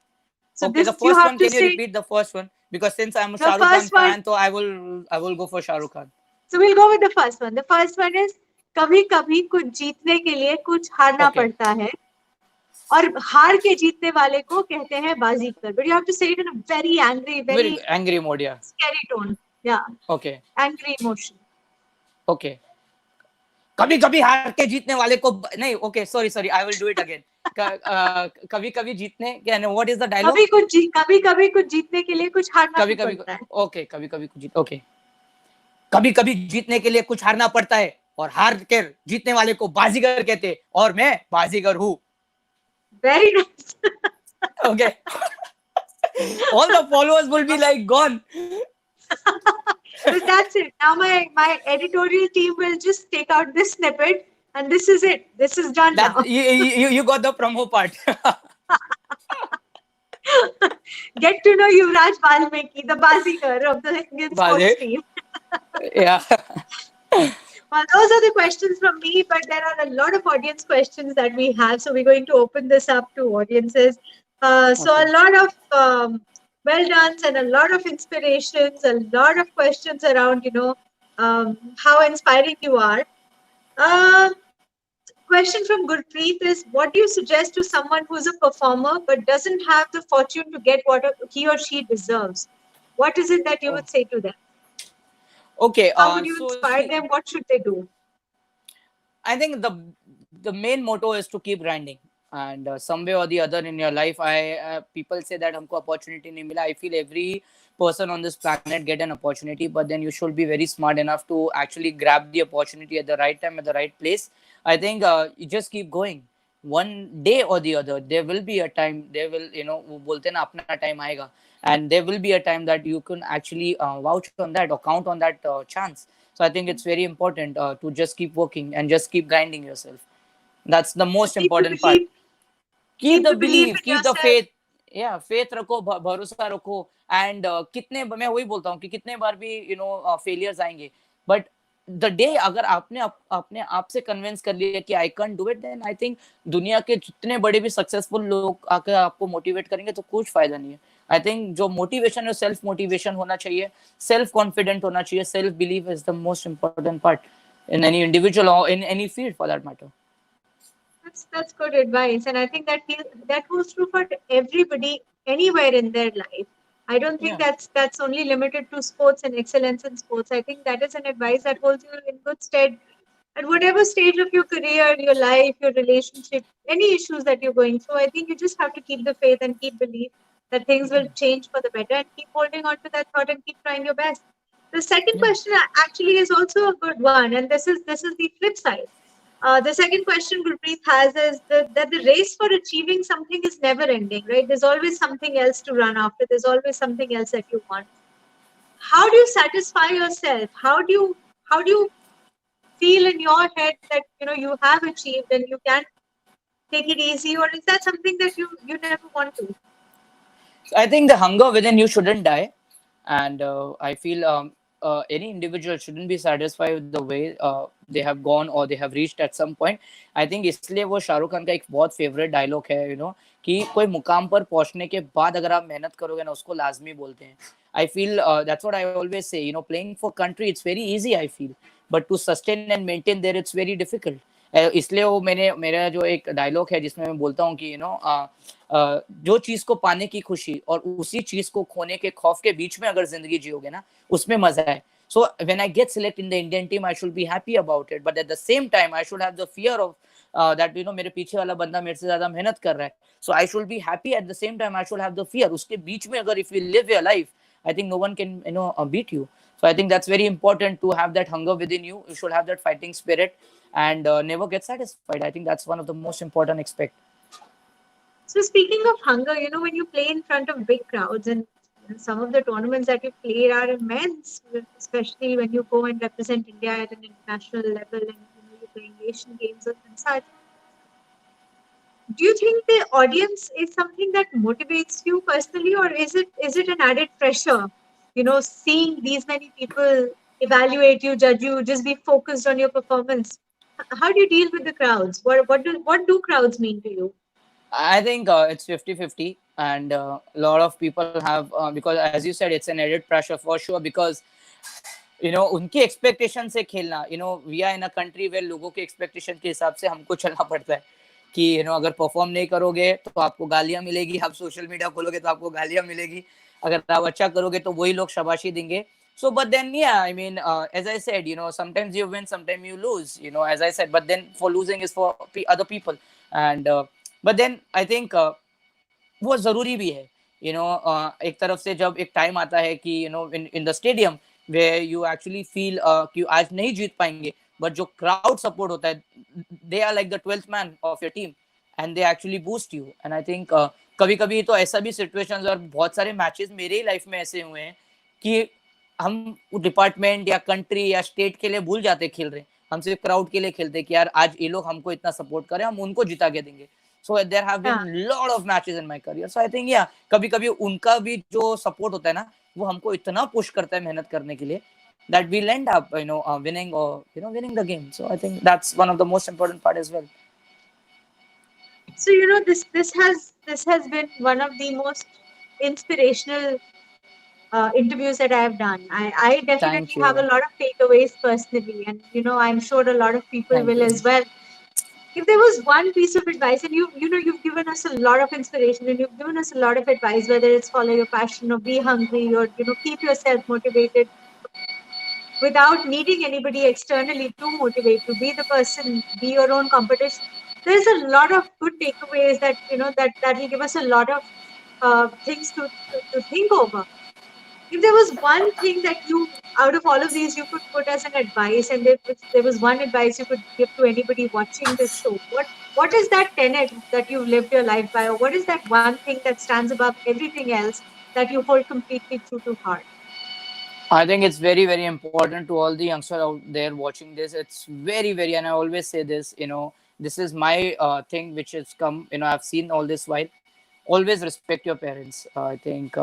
[SPEAKER 1] So
[SPEAKER 2] Okay. The
[SPEAKER 1] this you
[SPEAKER 2] first
[SPEAKER 1] have
[SPEAKER 2] one.
[SPEAKER 1] to
[SPEAKER 2] Can you
[SPEAKER 1] say.
[SPEAKER 2] repeat the first one? Because since I'm a
[SPEAKER 1] The
[SPEAKER 2] Shah Rukh Khan
[SPEAKER 1] first one,
[SPEAKER 2] fan, so I will go for Shah Rukh Khan.
[SPEAKER 1] so we'll go with the first one. The first one is कभी कभी कुछ जीतने के लिए कुछ हारना
[SPEAKER 2] Okay.
[SPEAKER 1] पड़ता है और हार के जीतने वाले को कहते हैं बाजीगर. But you have to say it in a very angry,
[SPEAKER 2] Very
[SPEAKER 1] very
[SPEAKER 2] angry mode. Yeah.
[SPEAKER 1] scary tone. Yeah,
[SPEAKER 2] Okay.
[SPEAKER 1] angry emotion.
[SPEAKER 2] Okay. कभी कभी हार के जीतने वाले को नहीं. Okay. Sorry. I will do it again. कभी कभी जीतने क्या what is the dialogue?
[SPEAKER 1] कभी कभी कुछ जीतने के लिए कुछ हारना
[SPEAKER 2] कभी
[SPEAKER 1] भी
[SPEAKER 2] कभी.
[SPEAKER 1] पड़ता है.
[SPEAKER 2] Okay. कभी कभी कुछ जीत. Okay. कभी कभी जीतने के लिए कुछ हारना पड़ता है और हार कर जीतने वाले को बाजीगर कहते और मैं बाजीगर हूँ.
[SPEAKER 1] Very nice.
[SPEAKER 2] Okay. All the followers will be like gone.
[SPEAKER 1] But that's it. Now my editorial team will just take out this snippet, and this is it. This is done
[SPEAKER 2] That
[SPEAKER 1] now.
[SPEAKER 2] you got the promo part.
[SPEAKER 1] Get to know Yuvraj Walmiki, the bazigar of the Indian sports team.
[SPEAKER 2] Yeah.
[SPEAKER 1] Well, those are the questions from me, but there are a lot of audience questions that we have. So we're going to open this up to audiences. So
[SPEAKER 2] Okay.
[SPEAKER 1] a lot of well done and a lot of inspirations, a lot of questions around, how inspiring you are. Question from Gurpreet is, what do you suggest to someone who's a performer but doesn't have the fortune to get what he or she deserves? What is it that you
[SPEAKER 2] Oh.
[SPEAKER 1] would say to them?
[SPEAKER 2] Okay.
[SPEAKER 1] How would you
[SPEAKER 2] So
[SPEAKER 1] inspire
[SPEAKER 2] see,
[SPEAKER 1] them? What should they do?
[SPEAKER 2] I think the main motto is to keep grinding, and some way or the other in your life, people say that हमको opportunity नहीं मिला. I feel every person on this planet get an opportunity, but then you should be very smart enough to actually grab the opportunity at the right time at the right place. I think you just keep going. One day or the other, there will be a time. There will, वो बोलते हैं ना अपना time आएगा, and there will be a time that you can actually vouch on that or count on that chance. So I think it's very important to just keep working and just keep grinding yourself. That's the most
[SPEAKER 1] Keep the
[SPEAKER 2] important part.
[SPEAKER 1] belief,
[SPEAKER 2] Keep the
[SPEAKER 1] belief
[SPEAKER 2] belief,
[SPEAKER 1] in
[SPEAKER 2] keep the
[SPEAKER 1] yourself.
[SPEAKER 2] faith. Yeah, faith रखो, भरोसा रखो. And कितने मैं वही बोलता हूँ कि कितने बार भी failures आएंगे, but the day अगर आपने अपने आप से कन्विंस कर लिया कि I can't do it, then I think दुनिया के जितने बड़े भी सक्सेसफुल लोग आकर आपको मोटिवेट करेंगे तो कुछ फायदा नहीं है. आई थिंक जो मोटिवेशन है सेल्फ मोटिवेशन होना चाहिए, सेल्फ कॉन्फिडेंट होना चाहिए. Self believe is the most important part in any individual or in any field for that matter.
[SPEAKER 1] That's good advice, and I think that holds true for everybody anywhere in their life. I don't think
[SPEAKER 2] Yeah.
[SPEAKER 1] that's only limited to sports and excellence in sports. I think that is an advice that holds you in good stead at whatever stage of your career, your life, your relationship, any issues that you're going through. I think you just have to keep the faith and keep belief that things will change for the better, and keep holding on to that thought and keep trying your best. The second question actually is also a good one, and this is the flip side. The second question Gurpreet has is that the race for achieving something is never ending, right? There's always something else to run after. There's always something else that you want. How do you satisfy yourself? How do you feel in your head that you have achieved and you can take it easy, or is that something that you never want to?
[SPEAKER 2] I think the hunger within you shouldn't die. And I feel any individual shouldn't be satisfied with the way they have gone or they have reached at some point. I think इसलिए वो शाहरुख खान का एक बहुत favourite dialogue है, कि कोई मुकाम पर पहुंचने के बाद अगर आप मेहनत करोगे ना, उसको लाजमी बोलते हैं. I feel that's what I always say. Playing for country, it's very easy, I feel, but to sustain and maintain there, it's very difficult. इसलिए वो मेरा जो एक डायलॉग है जिसमें मैं बोलता हूँ कि जो चीज को पाने की खुशी और उसी चीज को खोने के खौफ के बीच में अगर जिंदगी जियोगे ना, उसमें मजा है. So when I get selected in the Indian team, I should be happy about it. But at the same time, I should have the fear of that मेरे पीछे वाला बंदा मेरे से ज्यादा मेहनत कर रहा है. So I should be happy at the same time. I should have the fear. उसके बीच में अगर if you live your life, I think no one can beat you. So I think that's very important to have that hunger within you. You should have that fighting spirit and never get satisfied. I think that's one of the most important aspect.
[SPEAKER 1] So speaking of hunger, when you play in front of big crowds, and some of the tournaments that you play are immense, especially when you go and represent India at an international level, and you're playing Asian games and such. Do you think the audience is something that motivates you personally, or is it an added pressure? Seeing these many people evaluate you, judge you, just be focused on your performance. How do you deal with the crowds? What do crowds mean to you?
[SPEAKER 2] I think it's 50-50, and a lot of people have because as you said, it's an added pressure for sure, because उनकी expectation से खेलना, we are in a country where लोगों के expectation के हिसाब से हमको चलना पड़ता है कि अगर परफॉर्म नहीं करोगे तो आपको गालियां मिलेगी, आप सोशल मीडिया खोलोगे तो आपको गालियां मिलेगी, अगर आप अच्छा करोगे तो वही लोग शाबाशी देंगे. So but then yeah, I mean as I said, sometimes you win, sometimes you lose, as I said, but then for losing is for other people. And but then I think वो जरूरी भी है. एक तरफ से जब एक time आता है कि in the stadium way you actually feel कि आज नहीं जीत पाएंगे, बट जो क्राउड सपोर्ट होता है, they are like the 12th man of your team, and they actually boost you. And I think कभी कभी तो ऐसा भी सिचुएशंस और बहुत सारे मैचेस मेरे ही लाइफ में ऐसे हुए हैं कि हम डिपार्टमेंट या कंट्री या स्टेट के लिए भूल जाते खेल रहे, हम सिर्फ क्राउड के लिए खेलते कि यार आज ये लोग हमको इतना सपोर्ट करें, हम उनको जिता के देंगे. So there have been
[SPEAKER 1] Yeah.
[SPEAKER 2] lot of matches in my career. So I think yeah, कभी कभी उनका भी जो सपोर्ट होता है ना, वो हमको इतना पुश करता है मेहनत करने के लिए that we'll end up winning, or winning the game. So I think that's one of the most important part as well.
[SPEAKER 1] So this has been one of the most inspirational interviews that I have done. I
[SPEAKER 2] Thank
[SPEAKER 1] definitely have a
[SPEAKER 2] you.
[SPEAKER 1] lot of takeaways personally, and I'm sure a lot of people
[SPEAKER 2] Thank
[SPEAKER 1] will
[SPEAKER 2] you.
[SPEAKER 1] as well. If there was one piece of advice, and you've given us a lot of inspiration, and you've given us a lot of advice, whether it's follow your passion or be hungry, or keep yourself motivated without needing anybody externally to motivate you, be the person, be your own competition. There's a lot of good takeaways that will give us a lot of things to think over. If there was one thing that you, out of all of these, you could put as an advice, and if there was one advice you could give to anybody watching this show, what is that tenet that you've lived your life by, or what is that one thing that stands above everything else that you hold completely true to heart?
[SPEAKER 2] I think it's very, very important to all the youngsters out there watching this. It's very, very, and I always say this, this is my thing which has come, I've seen all this while. Always respect your parents. I think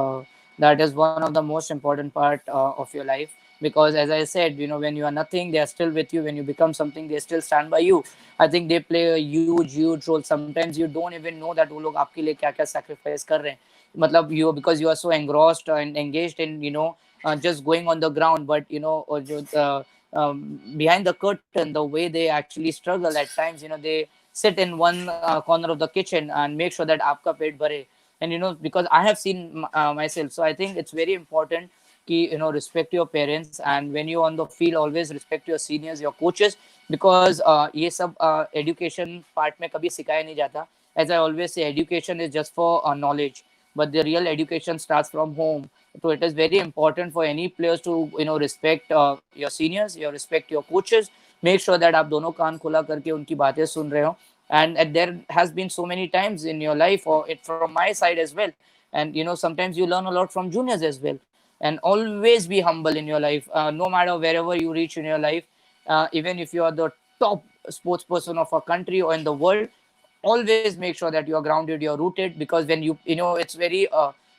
[SPEAKER 2] that is one of the most important part of your life, because as I said, when you are nothing, they are still with you. When you become something, they still stand by you. I think they play a huge, huge role. Sometimes you don't even know that वो लोग आपके लिए क्या क्या sacrifice कर रहे हैं. मतलब you, because you are so engrossed and engaged in just going on the ground, but और जो behind the curtain, the way they actually struggle at times, they sit in one corner of the kitchen and make sure that आपका पेट भरे. And because I have seen myself, so I think it's very important कि respect your parents, and when you're on the field, always respect your seniors, your coaches, because ये सब education part में कभी सिखाया नहीं जाता. As I always say, education is just for knowledge, but the real education starts from home. So it is very important for any players to respect your seniors, you respect your coaches, make sure that आप दोनों कान खुला करके उनकी बातें सुन रहे हो. And there has been so many times in your life, or it from my side as well, and sometimes you learn a lot from juniors as well. And always be humble in your life, no matter wherever you reach in your life, even if you are the top sports person of a country or in the world, always make sure that you are grounded, you're rooted, because when it's very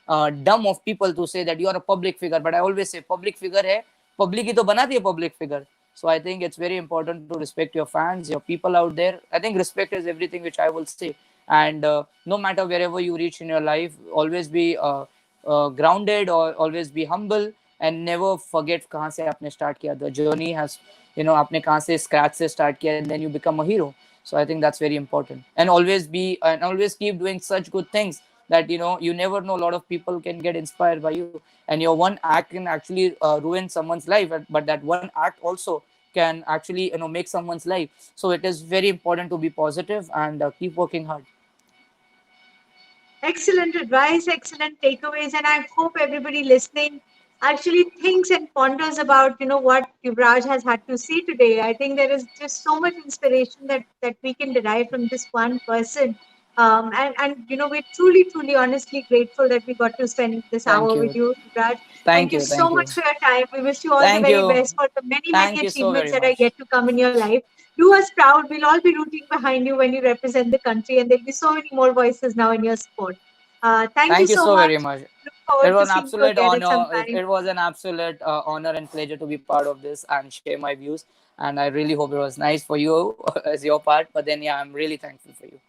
[SPEAKER 2] dumb of people to say that you are a public figure. But I always say public figure hai, public hi to banati hai public figure. So I think it's very important to respect your fans, your people out there. I think respect is everything, which I will say. And no matter wherever you reach in your life, always be grounded, or always be humble, and never forget kahan se aapne start kiya. The journey has, aapne kahan se scratch se start kiya, and then you become a hero. So I think that's very important. And always keep doing such good things that you never know, a lot of people can get inspired by you, and your one act can actually ruin someone's life, but that one act also can actually make someone's life. So it is very important to be positive and keep working hard.
[SPEAKER 1] Excellent advice, excellent takeaways, and I hope everybody listening actually thinks and ponders about what Yuvraj has had to say today. I think there is just so much inspiration that we can derive from this one person. And we're truly honestly grateful that we got to spend this
[SPEAKER 2] Thank
[SPEAKER 1] hour with
[SPEAKER 2] you.
[SPEAKER 1] you, Yuvraj.
[SPEAKER 2] Thank
[SPEAKER 1] Thank you
[SPEAKER 2] you.
[SPEAKER 1] so
[SPEAKER 2] Thank you.
[SPEAKER 1] much for your time. We wish you all the
[SPEAKER 2] Thank
[SPEAKER 1] very
[SPEAKER 2] you.
[SPEAKER 1] best for the many
[SPEAKER 2] Thank you so
[SPEAKER 1] achievements
[SPEAKER 2] very
[SPEAKER 1] that are
[SPEAKER 2] much.
[SPEAKER 1] yet to come in your life. Do us proud. We'll all be rooting behind you when you represent the country, and there'll be so many more voices now in your sport. Thank you
[SPEAKER 2] Thank you
[SPEAKER 1] so
[SPEAKER 2] so
[SPEAKER 1] much.
[SPEAKER 2] very much.
[SPEAKER 1] Look
[SPEAKER 2] It
[SPEAKER 1] forward to
[SPEAKER 2] was an
[SPEAKER 1] seeing you
[SPEAKER 2] absolute
[SPEAKER 1] again at some
[SPEAKER 2] honor. It,
[SPEAKER 1] time.
[SPEAKER 2] it was an absolute honor and pleasure to be part of this and share my views. And I really hope it was nice for you as your part. But then, yeah, I'm really thankful for you.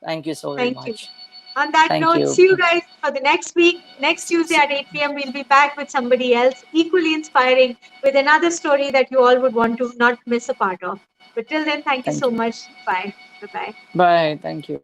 [SPEAKER 2] Thank you so very
[SPEAKER 1] Thank you.
[SPEAKER 2] much.
[SPEAKER 1] On that
[SPEAKER 2] Thank
[SPEAKER 1] note,
[SPEAKER 2] you.
[SPEAKER 1] see you guys for the next week. Next Tuesday at 8 p.m., we'll be back with somebody else equally inspiring with another story that you all would want to not miss a part of. But till then, thank you
[SPEAKER 2] Thank
[SPEAKER 1] so
[SPEAKER 2] you.
[SPEAKER 1] much. Bye. Bye bye.
[SPEAKER 2] Bye. Thank you.